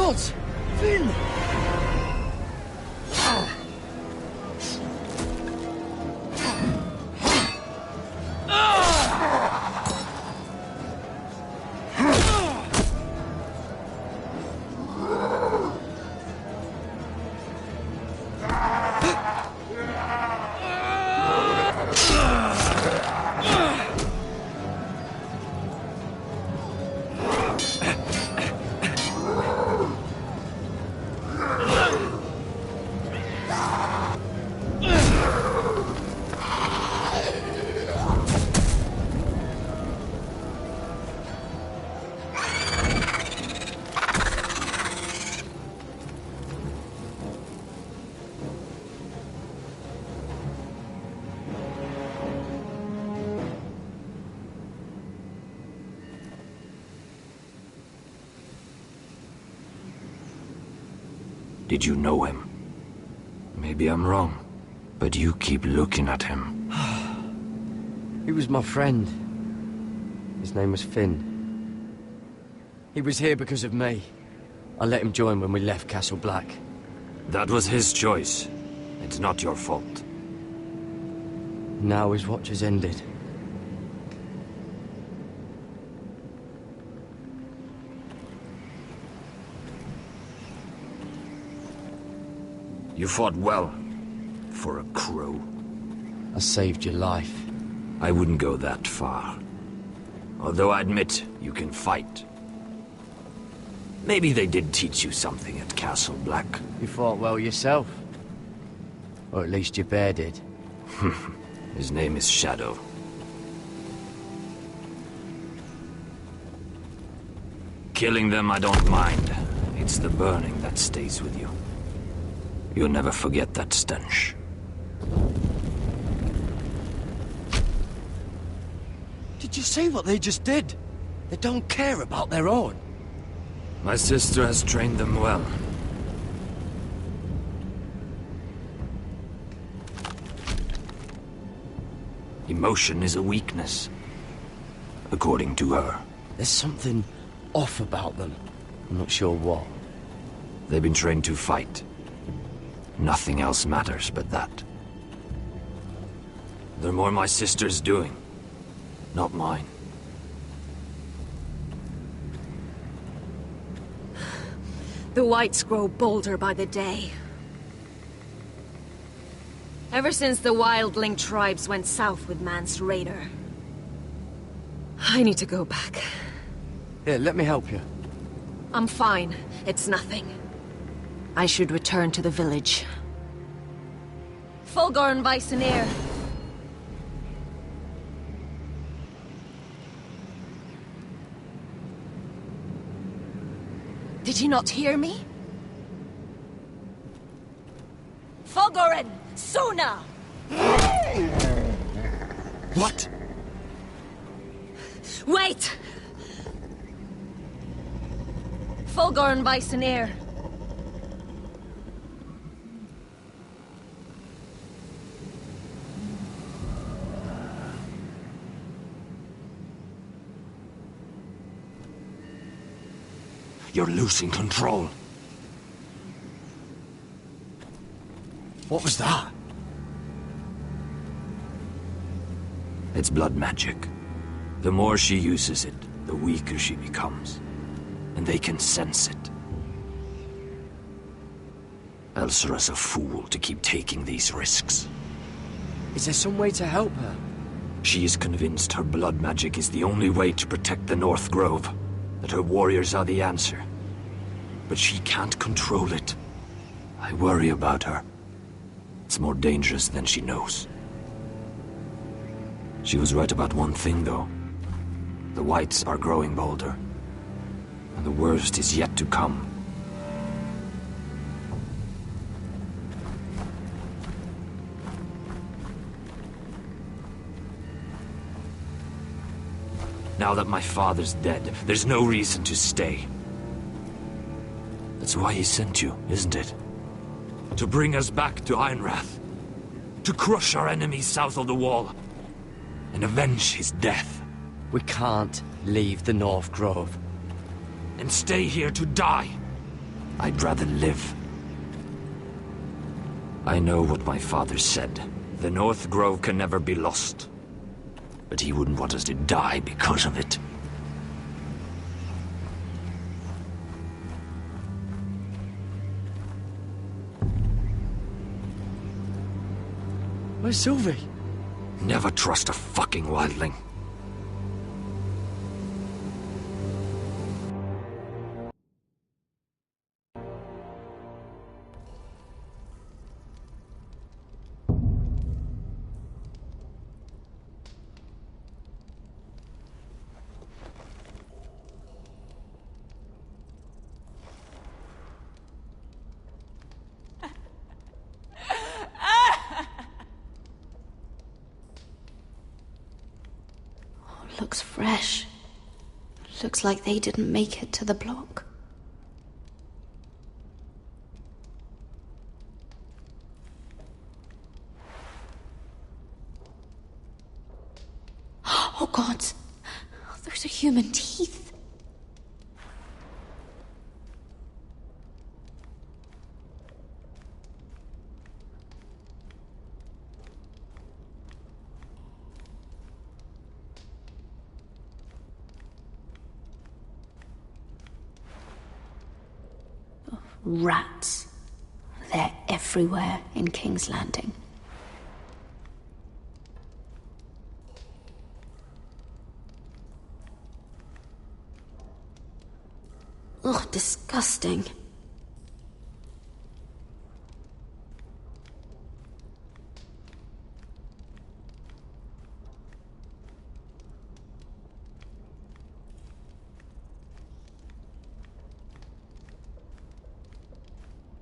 gods! Finn! Did you know him? Maybe I'm wrong, but you keep looking at him. He was my friend. His name was Finn. He was here because of me. I let him join when we left Castle Black. That was his choice. It's not your fault. Now his watch has ended. You fought well. For a crow. I saved your life. I wouldn't go that far. Although I admit, you can fight. Maybe they did teach you something at Castle Black. You fought well yourself. Or at least your bear did. His name is Shadow. Killing them I don't mind. It's the burning that stays with you. You'll never forget that stench. Did you see what they just did? They don't care about their own. My sister has trained them well. Emotion is a weakness, according to her. There's something off about them. I'm not sure what. They've been trained to fight. Nothing else matters but that. They're more my sister's doing, not mine. The whites grow bolder by the day. Ever since the wildling tribes went south with Man's raider. I need to go back. Here, let me help you. I'm fine. It's nothing. I should return to the village. Fulgorn Weissenir. Did you not hear me? Fulgorn! Sona! What? Wait! Fulgorn Weissenir. You're losing control. What was that? It's blood magic. The more she uses it, the weaker she becomes. And they can sense it. Elsera's a fool to keep taking these risks. Is there some way to help her? She is convinced her blood magic is the only way to protect the North Grove. That her warriors are the answer. But she can't control it. I worry about her. It's more dangerous than she knows. She was right about one thing, though. The whites are growing bolder. And the worst is yet to come. Now that my father's dead, there's no reason to stay. That's why he sent you, isn't it? To bring us back to Ironrath. To crush our enemies south of the Wall. And avenge his death. We can't leave the North Grove. And stay here to die. I'd rather live. I know what my father said. The North Grove can never be lost. But he wouldn't want us to die because of it. Where's Sylvie? Never trust a fucking wildling. Looks fresh. Looks like they didn't make it to the block. Oh God! Those are human teeth. Rats. They're everywhere in King's Landing. Ugh, disgusting.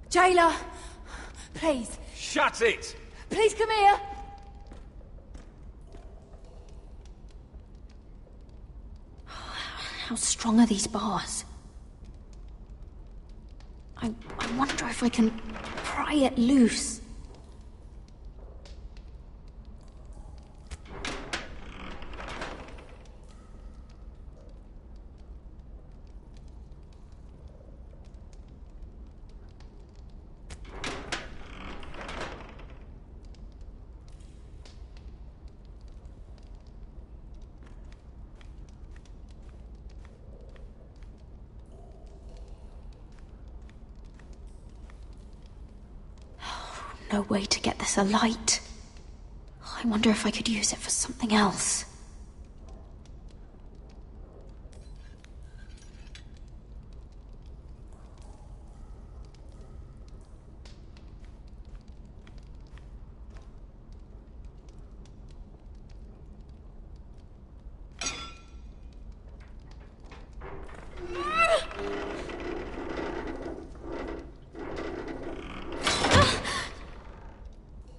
Jailer! Please. Shut it! Please come here! How strong are these bars? I wonder if I can pry it loose. No way to get this alight. I wonder if I could use it for something else.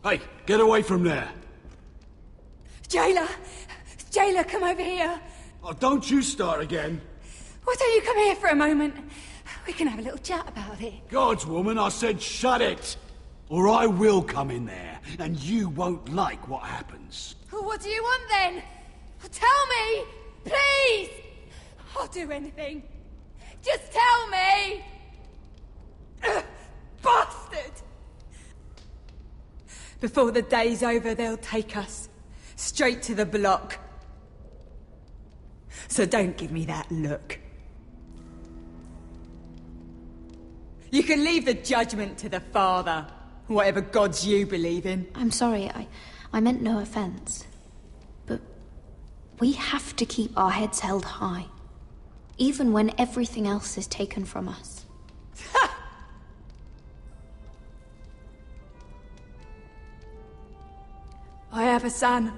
Hey, get away from there! Jailer! Jailer, come over here! Oh, don't you start again! Why don't you come here for a moment? We can have a little chat about it. God's woman, I said shut it! Or I will come in there, and you won't like what happens. Well, what do you want then? Tell me! Please! I'll do anything. Just tell me! Bastard! Before the day's over, they'll take us straight to the block. So don't give me that look. You can leave the judgment to the Father, whatever gods you believe in. I'm sorry, I meant no offense. But we have to keep our heads held high, even when everything else is taken from us. I have a son.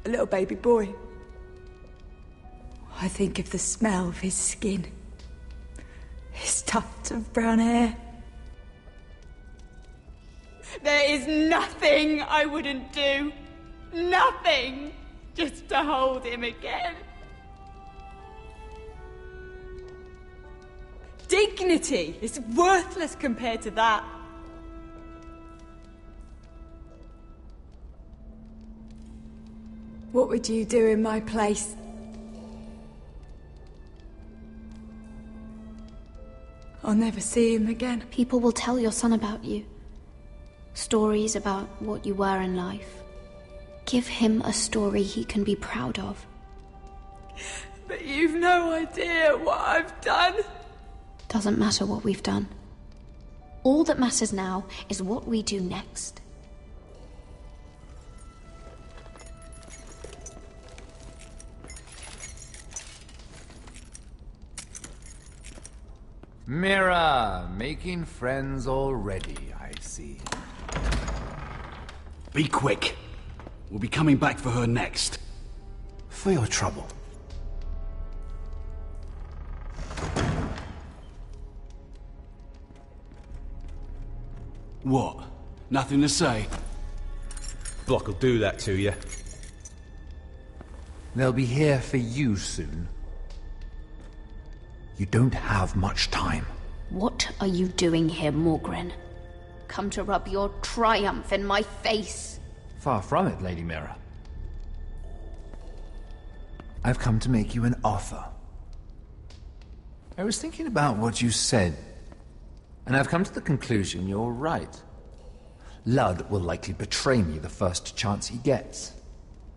A little baby boy. I think of the smell of his skin. His tufts of brown hair. There is nothing I wouldn't do. Nothing! Just to hold him again. Dignity is worthless compared to that. What would you do in my place? I'll never see him again. People will tell your son about you. Stories about what you were in life. Give him a story he can be proud of. But you've no idea what I've done. Doesn't matter what we've done. All that matters now is what we do next. Mira, making friends already, I see. Be quick. We'll be coming back for her next. For your trouble. What? Nothing to say? Block will do that to you. They'll be here for you soon. You don't have much time. What are you doing here, Morgren? Come to rub your triumph in my face. Far from it, Lady Mira. I've come to make you an offer. I was thinking about what you said, and I've come to the conclusion you're right. Ludd will likely betray me the first chance he gets.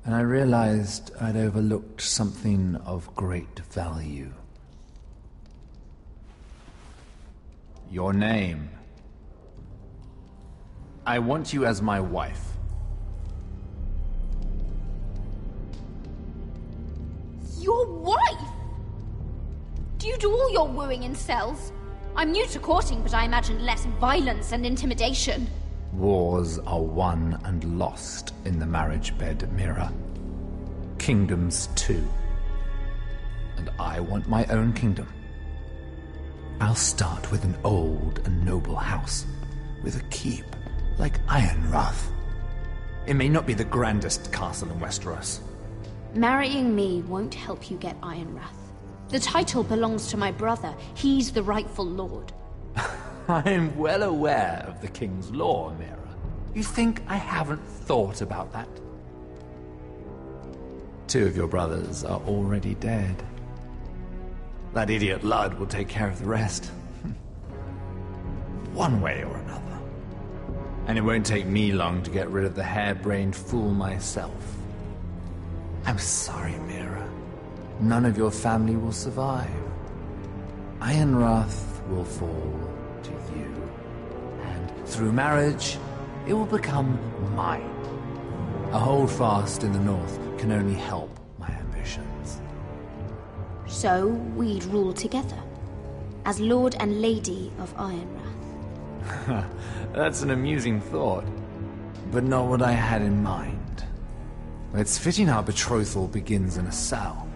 And I realized I'd overlooked something of great value. Your name. I want you as my wife. Your wife? Do you do all your wooing in cells? I'm new to courting, but I imagine less violence and intimidation. Wars are won and lost in the marriage bed, Mira. Kingdoms too. And I want my own kingdom. I'll start with an old and noble house, with a keep, like Ironrath. It may not be the grandest castle in Westeros. Marrying me won't help you get Ironrath. The title belongs to my brother. He's the rightful lord. I'm well aware of the king's law, Mira. You think I haven't thought about that? 2 of your brothers are already dead. That idiot Ludd will take care of the rest. One way or another. And it won't take me long to get rid of the harebrained fool myself. I'm sorry, Mira. None of your family will survive. Ironrath will fall to you. And through marriage, it will become mine. A holdfast in the north can only help my ambitions. So we'd rule together, as Lord and Lady of Ironrath. That's an amusing thought, but not what I had in mind. It's fitting our betrothal begins in a cell.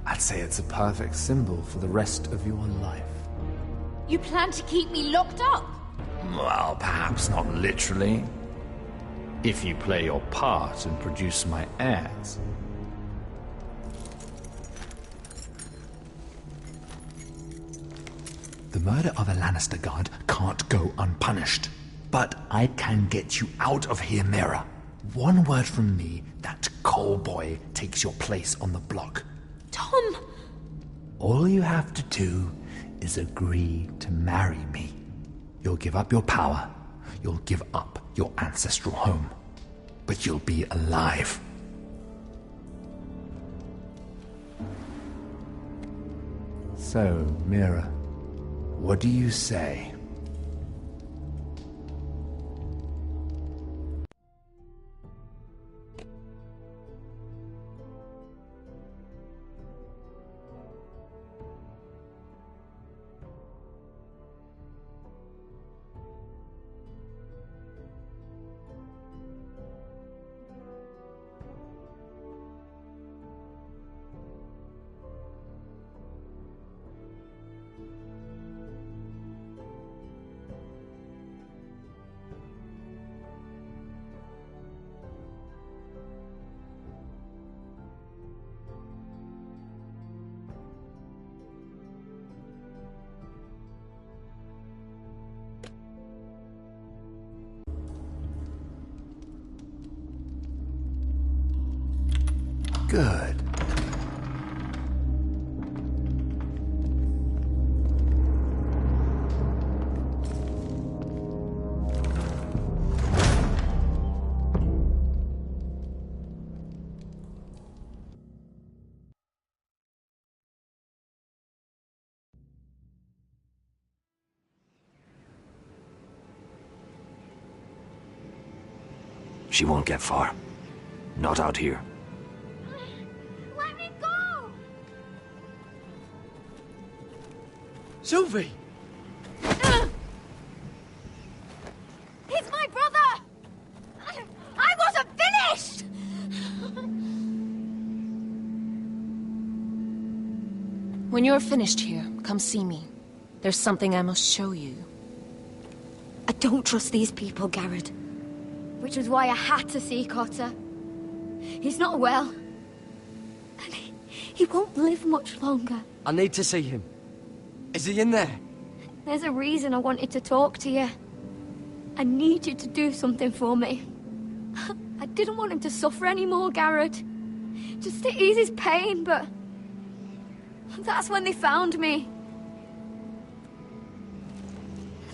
I'd say it's a perfect symbol for the rest of your life. You plan to keep me locked up? Well, perhaps not literally. If you play your part and produce my heirs. The murder of a Lannister guard can't go unpunished. But I can get you out of here, Mira. One word from me, that coal boy takes your place on the block. Tom! All you have to do is agree to marry me. You'll give up your power. You'll give up your ancestral home. But you'll be alive. So, Mira, what do you say? Good. She won't get far. Not out here. Let me go! Sylvie! He's my brother! I wasn't finished! When you're finished here, come see me. There's something I must show you. I don't trust these people, Garrett. Which was why I had to see Cotter. He's not well. And he won't live much longer. I need to see him. Is he in there? There's a reason I wanted to talk to you. I need you to do something for me. I didn't want him to suffer anymore, Garrett. Just to ease his pain, but... that's when they found me.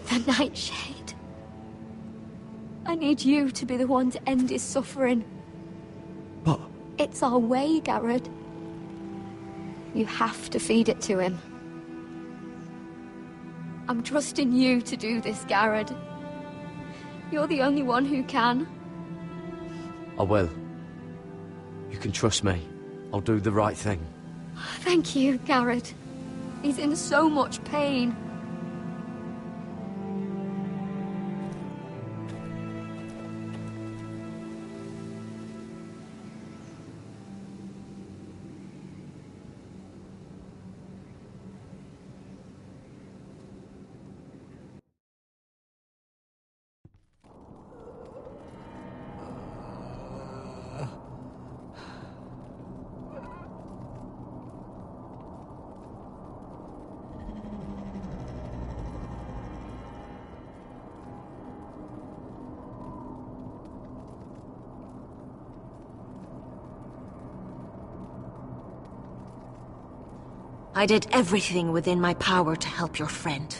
The Nightshade. I need you to be the one to end his suffering. But... it's our way, Garrett. You have to feed it to him. I'm trusting you to do this, Garrett. You're the only one who can. I will. You can trust me. I'll do the right thing. Thank you, Garrett. He's in so much pain. I did everything within my power to help your friend.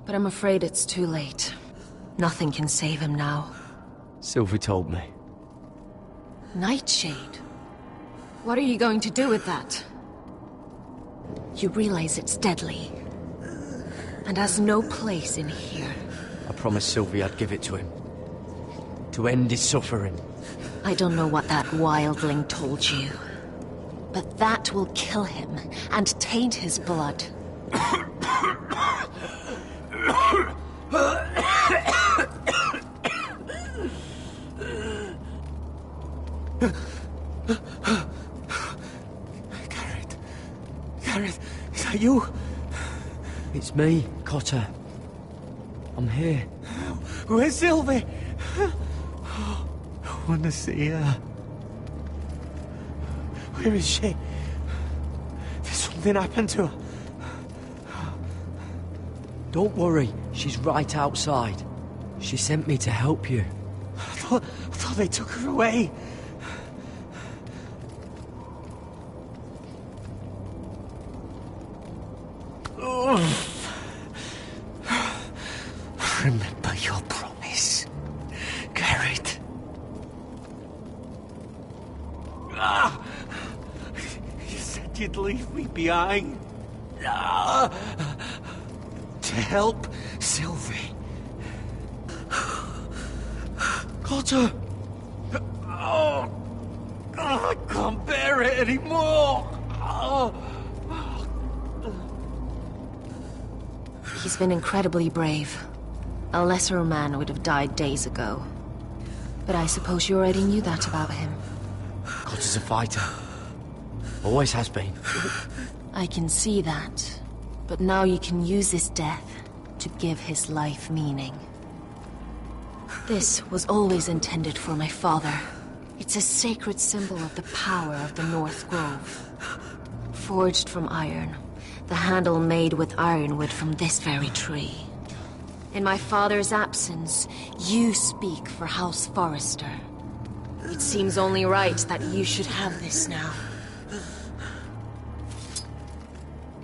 But I'm afraid it's too late. Nothing can save him now. Sylvie told me. Nightshade? What are you going to do with that? You realize it's deadly. And has no place in here. I promised Sylvie I'd give it to him. To end his suffering. I don't know what that wildling told you. But that will kill him and taint his blood. Garrett, is that you? It's me, Cotter. I'm here. Where's Sylvie? I want to see her. Where is she? Did something happen to her? Don't worry, she's right outside. She sent me to help you. I thought they took her away. Remember your promise, Garrett. You said you'd leave me behind. To help Sylvie. Cotter! Oh, I can't bear it anymore! He's been incredibly brave. A lesser man would have died days ago. But I suppose you already knew that about him. Cotter's a fighter. Always has been. I can see that. But now you can use his death to give his life meaning. This was always intended for my father. It's a sacred symbol of the power of the North Grove. Forged from iron, the handle made with ironwood from this very tree. In my father's absence, you speak for House Forrester. It seems only right that you should have this now.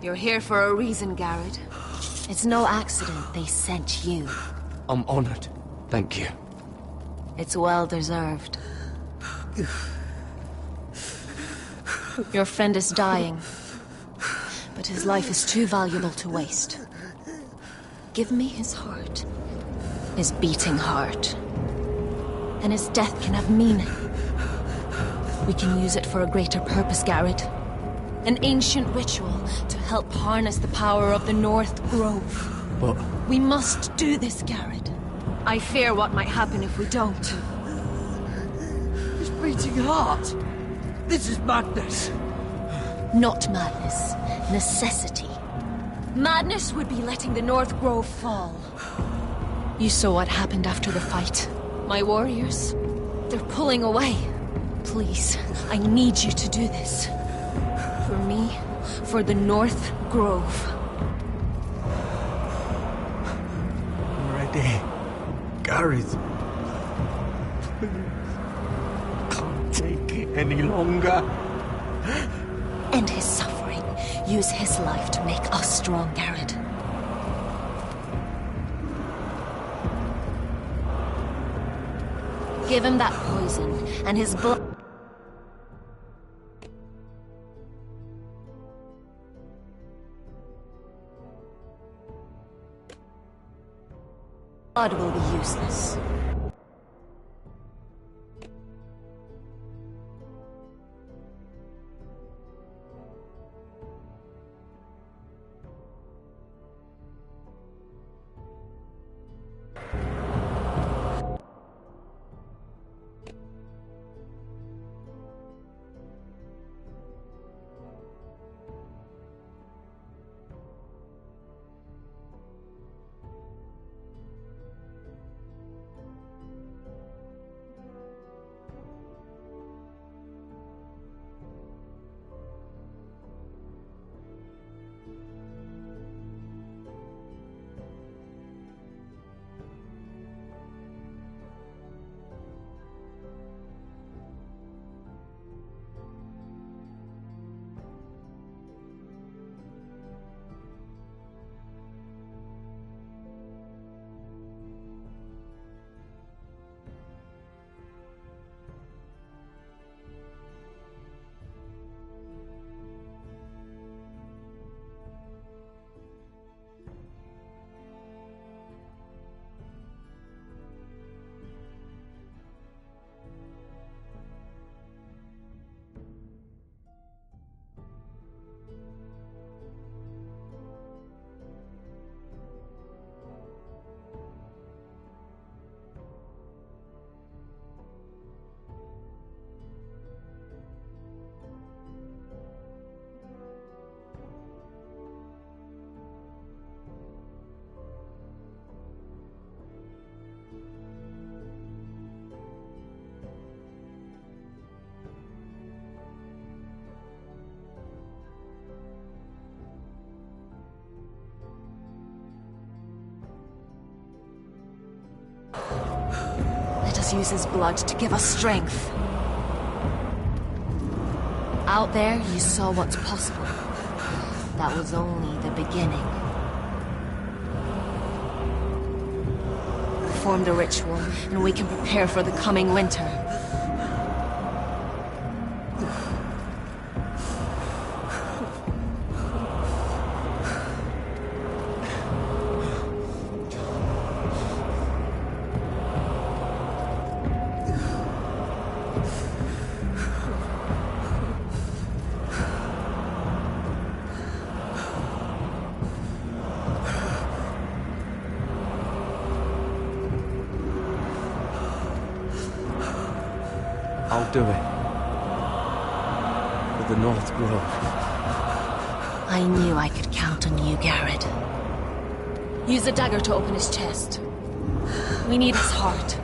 You're here for a reason, Garrett. It's no accident they sent you. I'm honored. Thank you. It's well deserved. Your friend is dying, but his life is too valuable to waste. Give me his heart. His beating heart. and his death can have meaning. We can use it for a greater purpose, Garrett. An ancient ritual to help harness the power of the North Grove. But... We must do this, Garrett. I fear what might happen if we don't. His beating heart! This is madness! Not madness. Necessity. Madness would be letting the North Grove fall. You saw what happened after the fight. My warriors, they're pulling away. Please, I need you to do this. For me, for the North Grove. I'm ready. Gareth. Please. Can't take it any longer. End his suffering. Use his life to make us strong, Garrett. Give him that poison, and his blood will be useless. Let us use his blood to give us strength. Out there, you saw what's possible. That was only the beginning. Perform the ritual, and we can prepare for the coming winter. I'll do it. For the North Grove. I knew I could count on you, Garrett. Use the dagger to open his chest. We need his heart.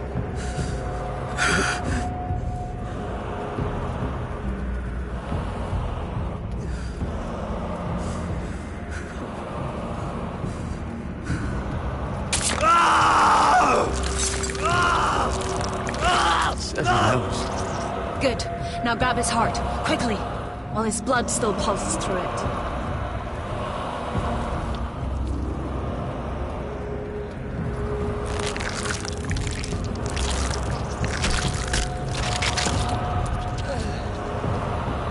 Good. Now grab his heart, quickly, while his blood still pulses through it.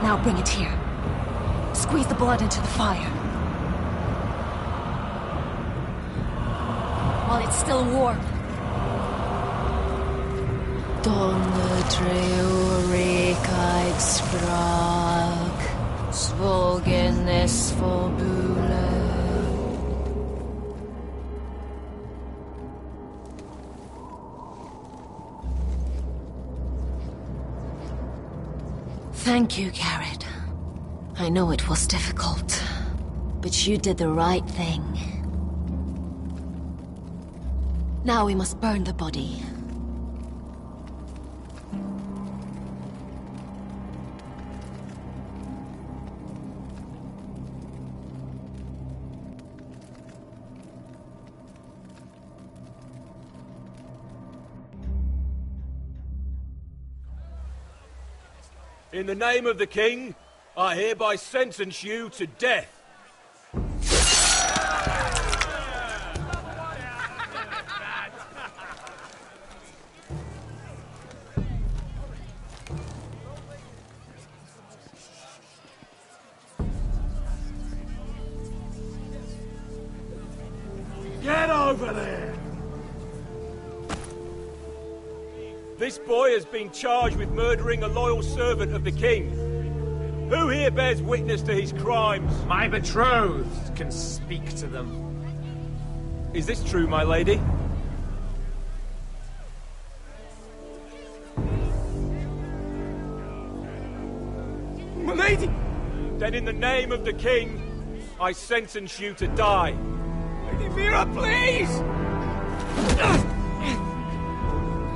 Now bring it here. Squeeze the blood into the fire. While it's still warm. Donne treurigheid sprak, zwogen es verbule. Thank you, Garrett. I know it was difficult, but you did the right thing. Now we must burn the body. In the name of the king, I hereby sentence you to death. Get over there! This boy has been charged with murdering a loyal servant of the king. Who here bears witness to his crimes? My betrothed can speak to them. Is this true, my lady? My lady! Then in the name of the king, I sentence you to die. Lady Mira, please!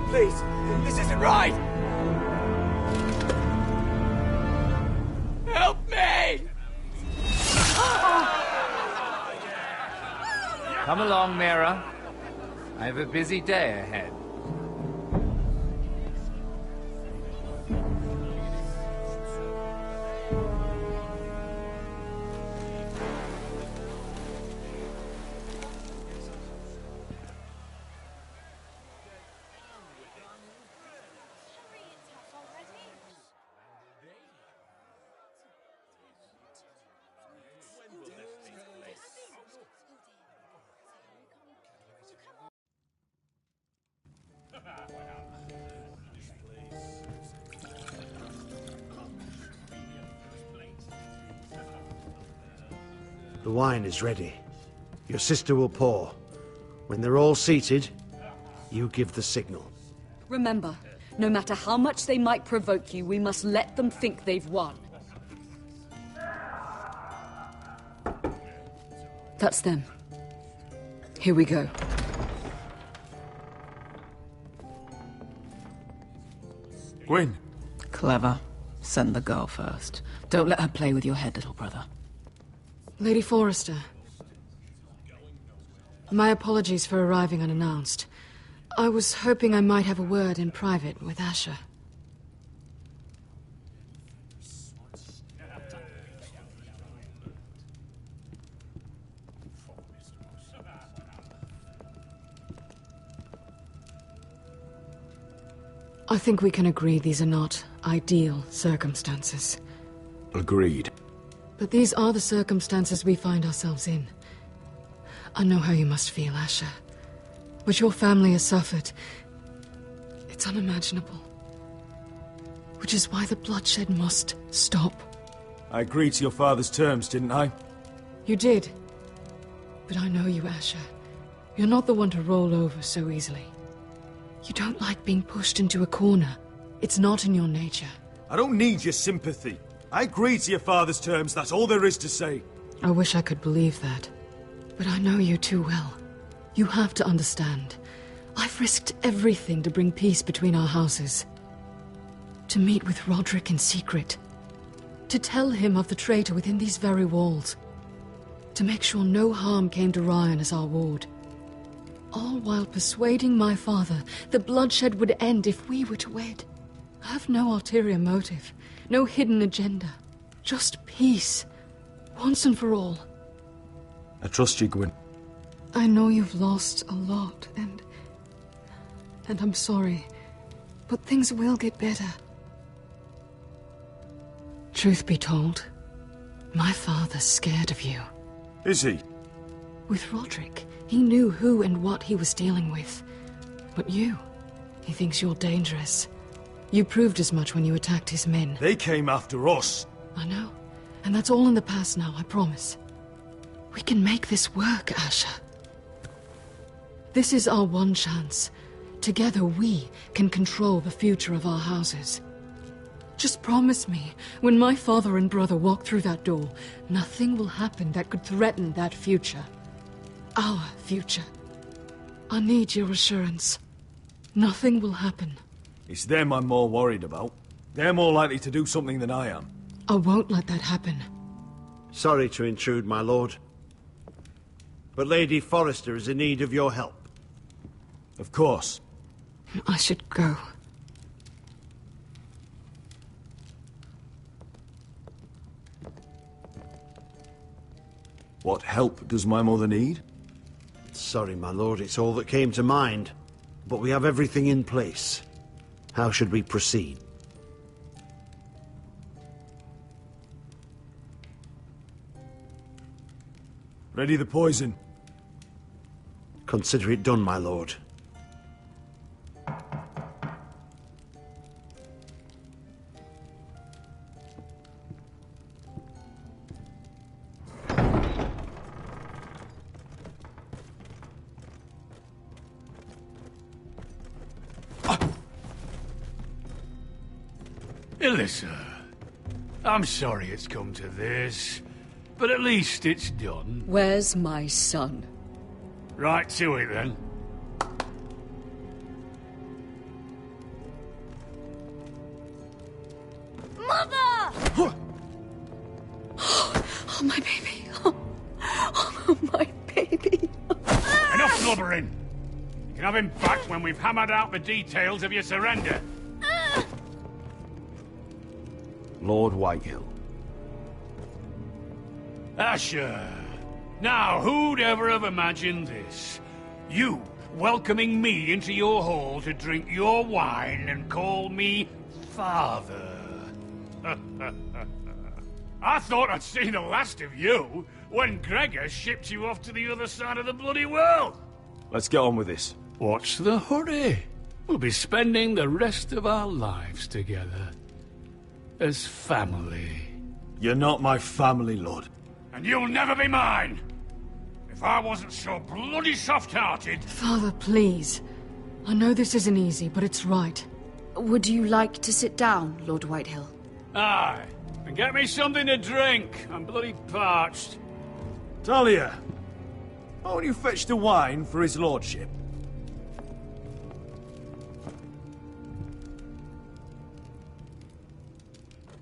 Please, this isn't right! Help me! Come along, Mira. I have a busy day ahead. The wine is ready. Your sister will pour. When they're all seated, you give the signal. Remember, no matter how much they might provoke you, we must let them think they've won. That's them. Here we go. Gwyn. Clever. Send the girl first. Don't let her play with your head, little brother. Lady Forrester. My apologies for arriving unannounced. I was hoping I might have a word in private with Asher. I think we can agree these are not ideal circumstances. Agreed. But these are the circumstances we find ourselves in. I know how you must feel, Asher. What your family has suffered, it's unimaginable. Which is why the bloodshed must stop. I agreed to your father's terms, didn't I? You did. But I know you, Asher. You're not the one to roll over so easily. You don't like being pushed into a corner. It's not in your nature. I don't need your sympathy. I agreed to your father's terms, that's all there is to say. I wish I could believe that. But I know you too well. You have to understand. I've risked everything to bring peace between our houses. To meet with Roderick in secret. To tell him of the traitor within these very walls. To make sure no harm came to Ryan as our ward. All while persuading my father that bloodshed would end if we were to wed. I have no ulterior motive, no hidden agenda. Just peace, once and for all. I trust you, Gwyn. I know you've lost a lot, and I'm sorry, but things will get better. Truth be told, my father's scared of you. Is he? With Roderick, he knew who and what he was dealing with. But you, He thinks you're dangerous. You proved as much when you attacked his men. They came after us. I know. And that's all in the past now, I promise. We can make this work, Asher. This is our one chance. Together we can control the future of our houses. Just promise me, when my father and brother walk through that door, nothing will happen that could threaten that future. Our future. I need your assurance. Nothing will happen. It's them I'm more worried about. They're more likely to do something than I am. I won't let that happen. Sorry to intrude, my lord. But Lady Forrester is in need of your help. Of course. I should go. What help does my mother need? Sorry, my lord, it's all that came to mind. But we have everything in place. How should we proceed? Ready the poison. Consider it done, my lord. Alyssa, I'm sorry it's come to this, but at least it's done. Where's my son? Right to it, then. Mother! Oh, my baby. Oh, my baby. Enough blubbering! You can have him back when we've hammered out the details of your surrender. Lord Whitehill. Asher. Now, who'd ever have imagined this? You welcoming me into your hall to drink your wine and call me father. I thought I'd seen the last of you when Gregor shipped you off to the other side of the bloody world. Let's get on with this. What's the hurry? We'll be spending the rest of our lives together. As family. You're not my family, Lord. And you'll never be mine! If I wasn't so bloody soft-hearted... Father, please. I know this isn't easy, but it's right. Would you like to sit down, Lord Whitehill? Aye. And get me something to drink. I'm bloody parched. Talia, why don't you fetch the wine for his lordship?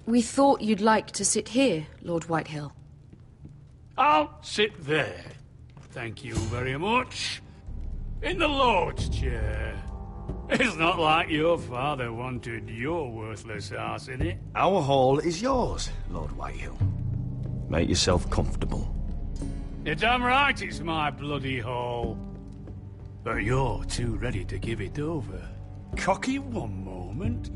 We thought you'd like to sit here, Lord Whitehill. I'll sit there. Thank you very much. In the Lord's chair. It's not like your father wanted your worthless ass in it. Our hall is yours, Lord Whitehill. Make yourself comfortable. You're damn right it's my bloody hall. But you're too ready to give it over. Cocky one moment,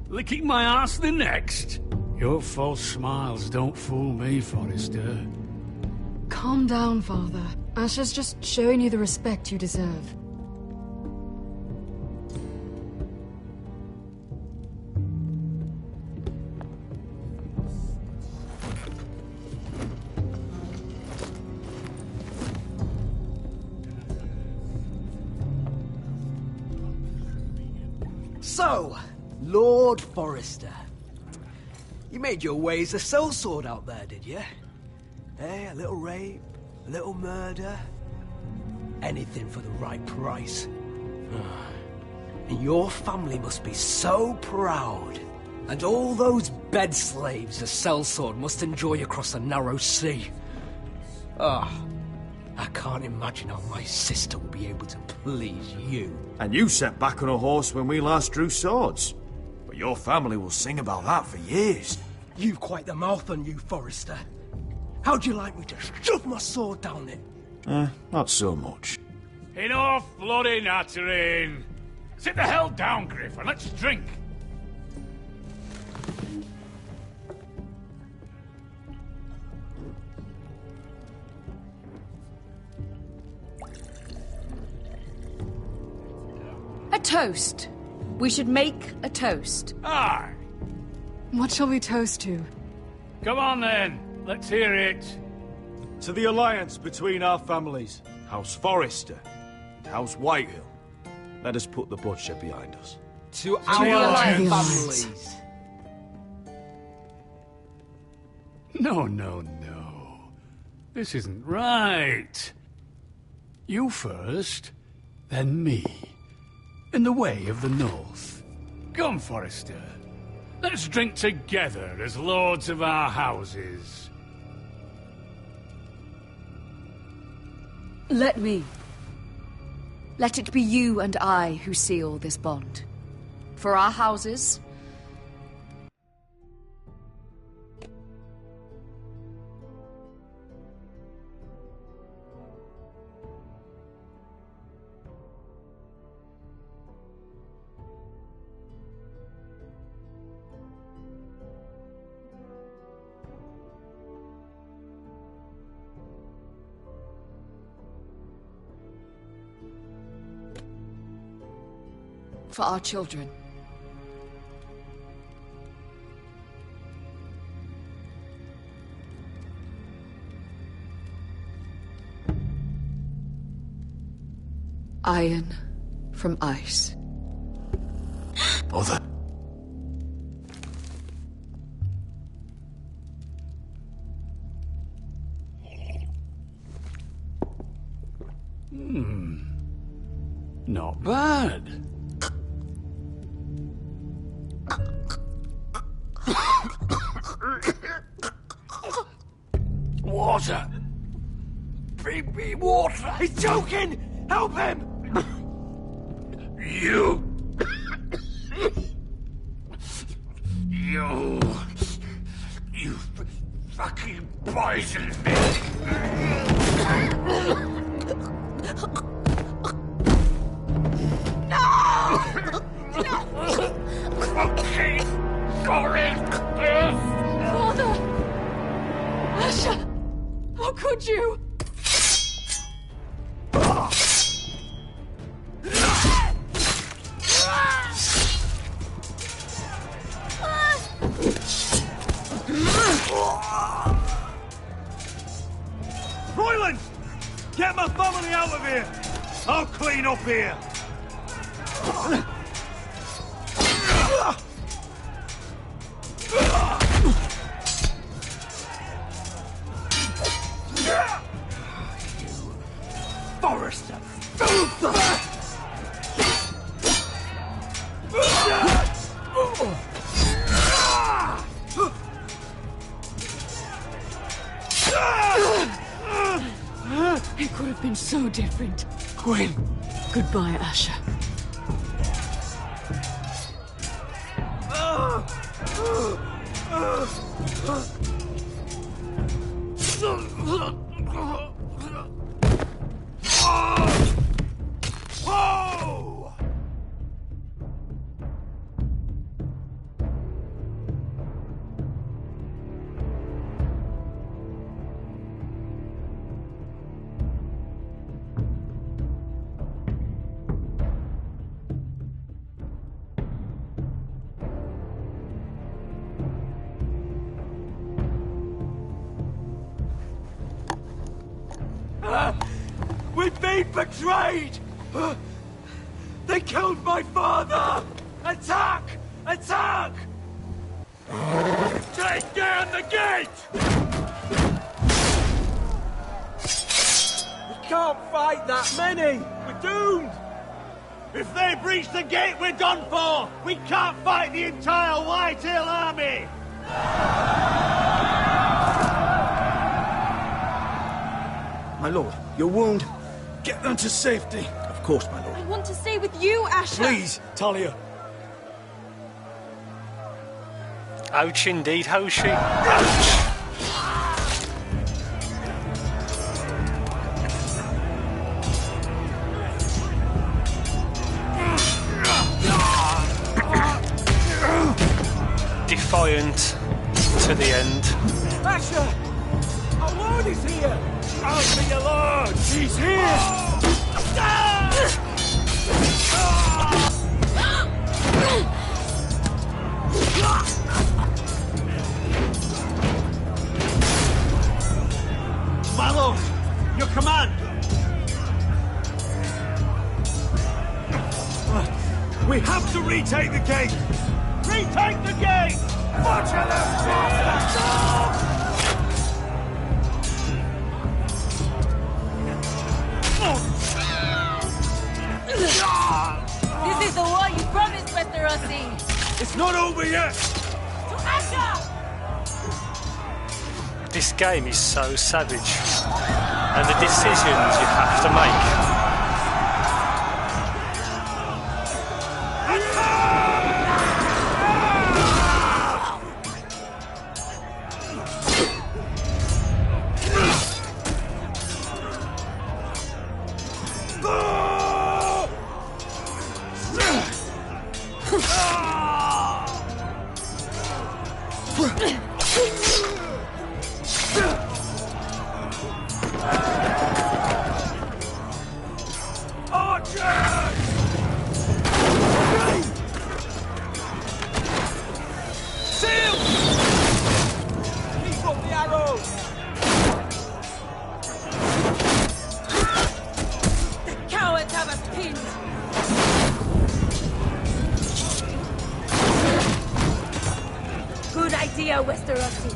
licking my ass the next. Your false smiles don't fool me, Forrester. Calm down, Father. Asher's just showing you the respect you deserve. So, Lord Forrester. You made your way as a sellsword out there, did you? Eh, a little rape, a little murder. Anything for the right price. And your family must be so proud. And all those bed slaves a sellsword must enjoy across the narrow sea. I can't imagine how my sister will be able to please you. And you sat back on a horse when we last drew swords. But your family will sing about that for years. You've quite the mouth on you, Forrester. How'd you like me to shove my sword down it? Not so much. Enough bloody nattering. Sit the hell down, Griff, and let's drink. A toast We should make a toast. Aye. What shall we toast to? Come on then, let's hear it. To the alliance between our families, House Forrester and House Whitehill. Let us put the bloodshed behind us. To the our alliance. families. No, no, no. This isn't right. You first, then me. In the way of the North. Come, Forrester. Let's drink together as lords of our houses. Let me. Let it be you and I who seal this bond. For our houses. For our children. Iron from ice. Mother. Not bad. Water. Bring me water. He's choking! Help him! You fucking poisoned me. Okay, sorry. Father! Asher! How could you? Royland! Get my family out of here! I'll clean up here! Forrester! It could have been so different. Gwyn! Goodbye, Asher. Whoa! We've been betrayed! They killed my father! Attack! Attack! Take down the gate! We can't fight that many! We're doomed! If they breach the gate, we're done for! We can't fight the entire Whitehill army! My lord, your wound? Get them to safety. Of course, my lord. I want to stay with you, Asher! Please, Talia. Ouch indeed, Hoshi. Defiant to the end. Asher! Our lord is here! I'll be your lord! He's here! command! We have to retake the gate! Retake the gate! Butcher them bastards! This is the war you promised, Mr. Rossi! It's not over yet! To Asher! This game is so savage, and the decisions you have to make.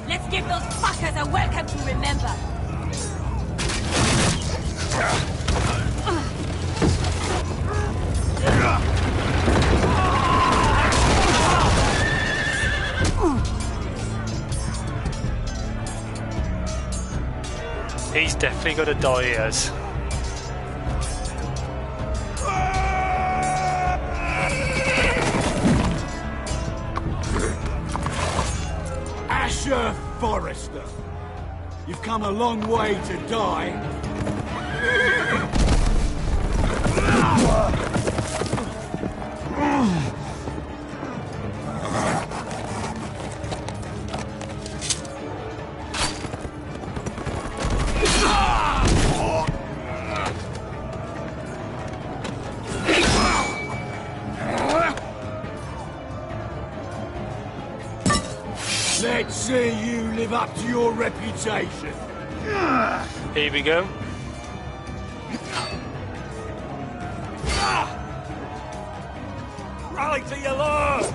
Let's give those fuckers a welcome to remember. He's definitely got to die, he has. Asher Forrester, you've come a long way to die. Let's see you live up to your reputation. Here we go. Rally to your lord!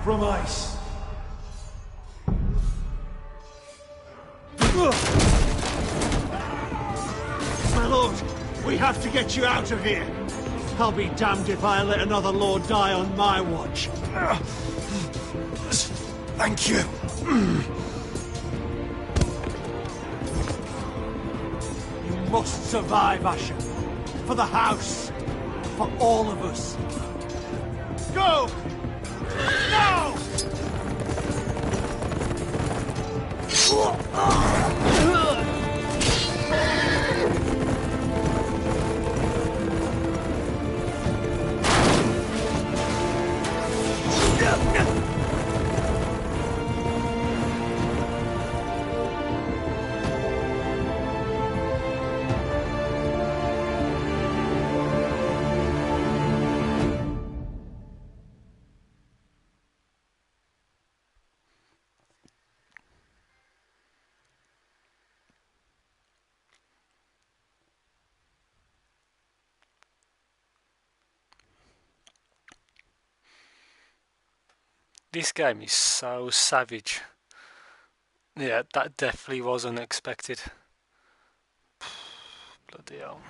from ice. My lord, we have to get you out of here. I'll be damned if I let another lord die on my watch. Thank you. You must survive, Asher. For the house. For all of us. Go! Now! This game is so savage. Yeah, that definitely was unexpected. Bloody hell.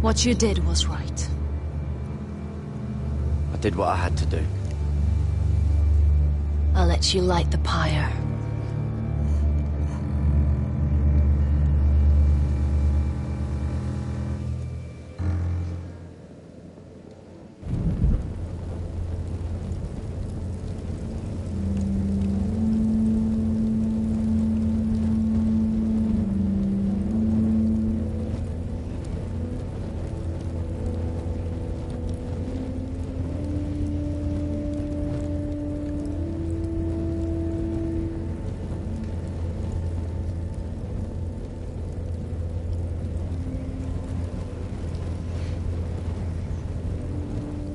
What you did was right. I did what I had to do. I'll let you light the pyre.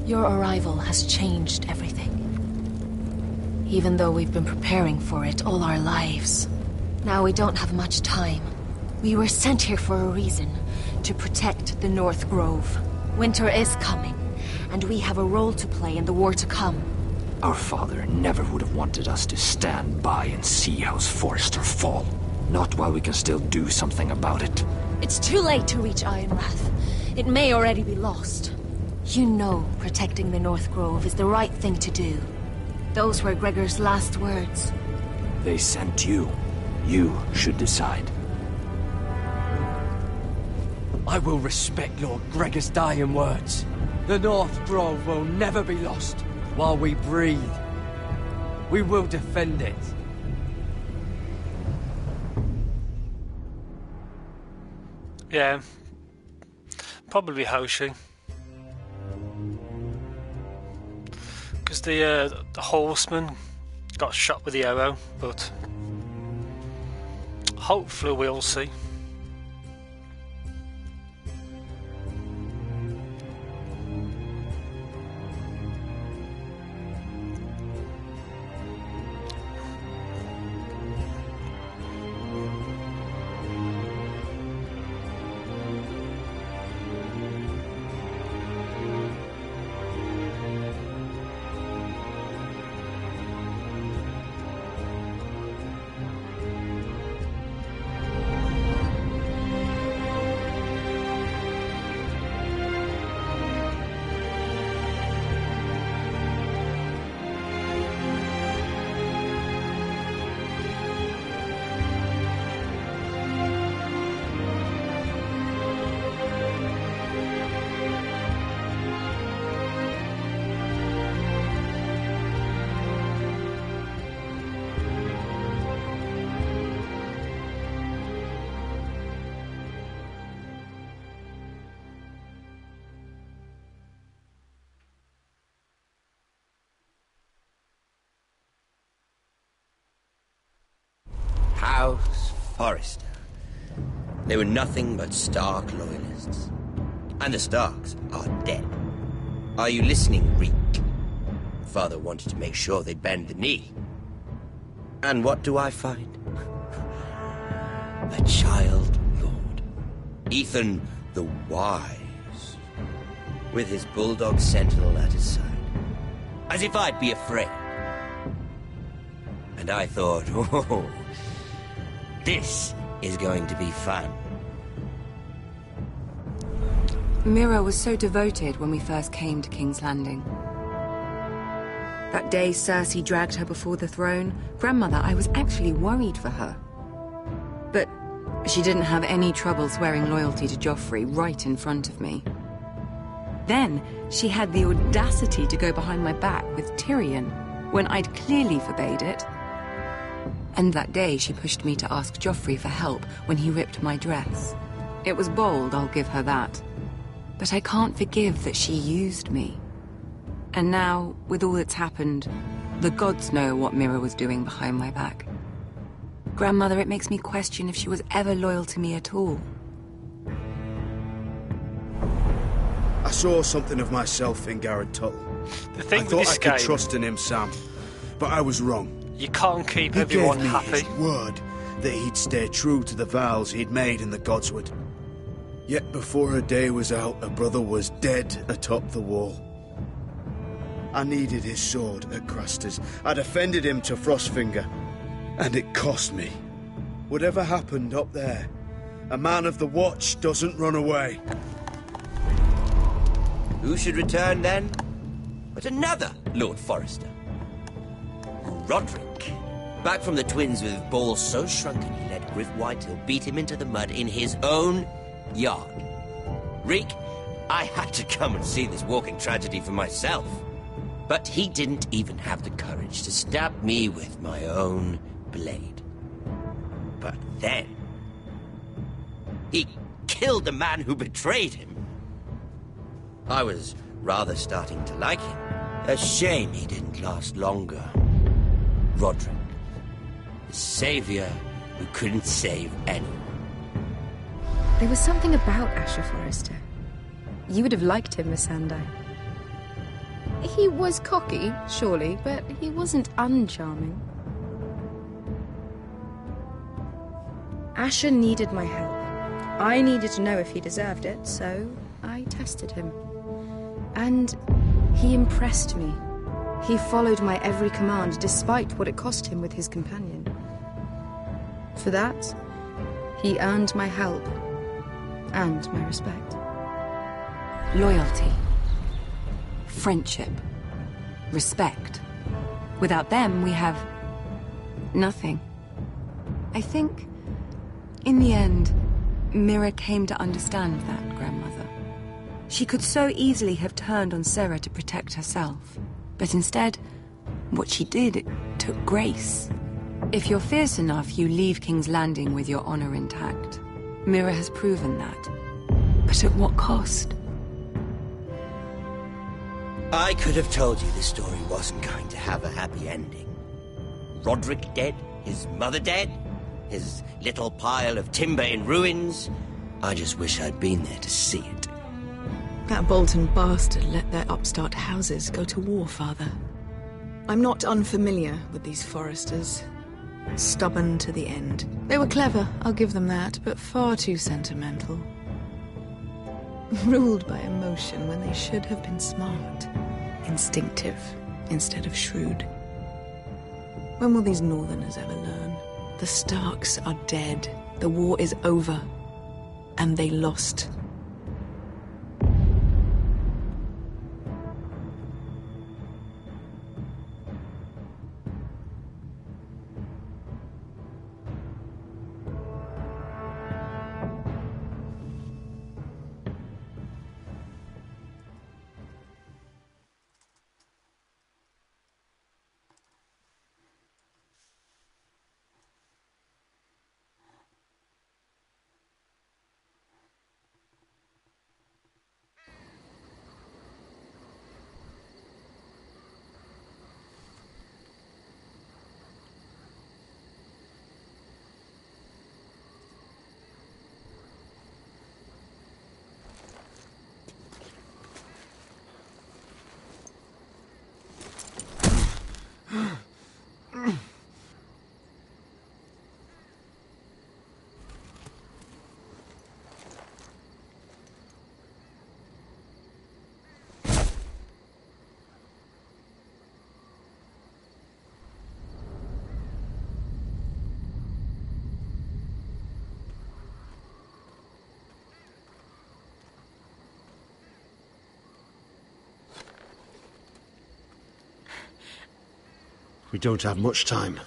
Your arrival has changed everything. Even though we've been preparing for it all our lives. Now we don't have much time. We were sent here for a reason. To protect the North Grove. Winter is coming, and we have a role to play in the war to come. Our father never would have wanted us to stand by and see House Forrester fall. Not while we can still do something about it. It's too late to reach Ironrath. It may already be lost. You know protecting the North Grove is the right thing to do. Those were Gregor's last words. They sent you. You should decide. I will respect Lord Gregor's dying words. The North Grove will never be lost while we breathe. We will defend it. Yeah. Probably Hoshi. Because the horseman got shot with the arrow, but hopefully we'll see. House Forrester. They were nothing but Stark loyalists. And the Starks are dead. Are you listening, Reek? Father wanted to make sure they'd bend the knee. And what do I find? A child lord. Ethan the Wise. With his bulldog sentinel at his side. As if I'd be afraid. And I thought, oh, this is going to be fun. Mira was so devoted when we first came to King's Landing. That day Cersei dragged her before the throne, Grandmother, I was actually worried for her. But she didn't have any trouble swearing loyalty to Joffrey right in front of me. Then she had the audacity to go behind my back with Tyrion when I'd clearly forbade it. And that day she pushed me to ask Joffrey for help when he ripped my dress. It was bold, I'll give her that. But I can't forgive that she used me. And now, with all that's happened, the gods know what Mira was doing behind my back. Grandmother, it makes me question if she was ever loyal to me at all. I saw something of myself in Garrett Tuttle. The thing I with thought this I could game, trust in him, Sam, but I was wrong. you can't keep He everyone gave me happy. his word that he'd stay true to the vows he'd made in the Godswood. Yet before a day was out, a brother was dead atop the wall. I needed his sword at Craster's. I defended him to Frostfinger, and it cost me. Whatever happened up there, a man of the Watch doesn't run away. Who should return then? But another Lord Forrester. Roderick. Back from the Twins with balls so shrunken he let Griff Whitehill beat him into the mud in his own yard. Reek, I had to come and see this walking tragedy for myself. But he didn't even have the courage to stab me with my own blade. But then, he killed the man who betrayed him. I was rather starting to like him. A shame he didn't last longer. Roderick, the savior who couldn't save anyone. There was something about Asher Forrester. You would have liked him, Miss Sandai. He was cocky, surely, but he wasn't uncharming. Asher needed my help. I needed to know if he deserved it, so I tested him. And he impressed me. He followed my every command, despite what it cost him with his companion. For that, he earned my help and my respect. Loyalty. Friendship. Respect. Without them, we have nothing. I think, in the end, Mira came to understand that, Grandmother. She could so easily have turned on Sarah to protect herself. But instead, what she did, it took grace. If you're fierce enough, you leave King's Landing with your honor intact. Mira has proven that. But at what cost? I could have told you this story wasn't going to have a happy ending. Roderick dead, his mother dead, his little pile of timber in ruins. I just wish I'd been there to see it. That Bolton bastard let their upstart houses go to war, Father. I'm not unfamiliar with these Forresters. Stubborn to the end. They were clever, I'll give them that, but far too sentimental. Ruled by emotion when they should have been smart. Instinctive instead of shrewd. When will these Northerners ever learn? The Starks are dead. The war is over. And they lost. We don't have much time.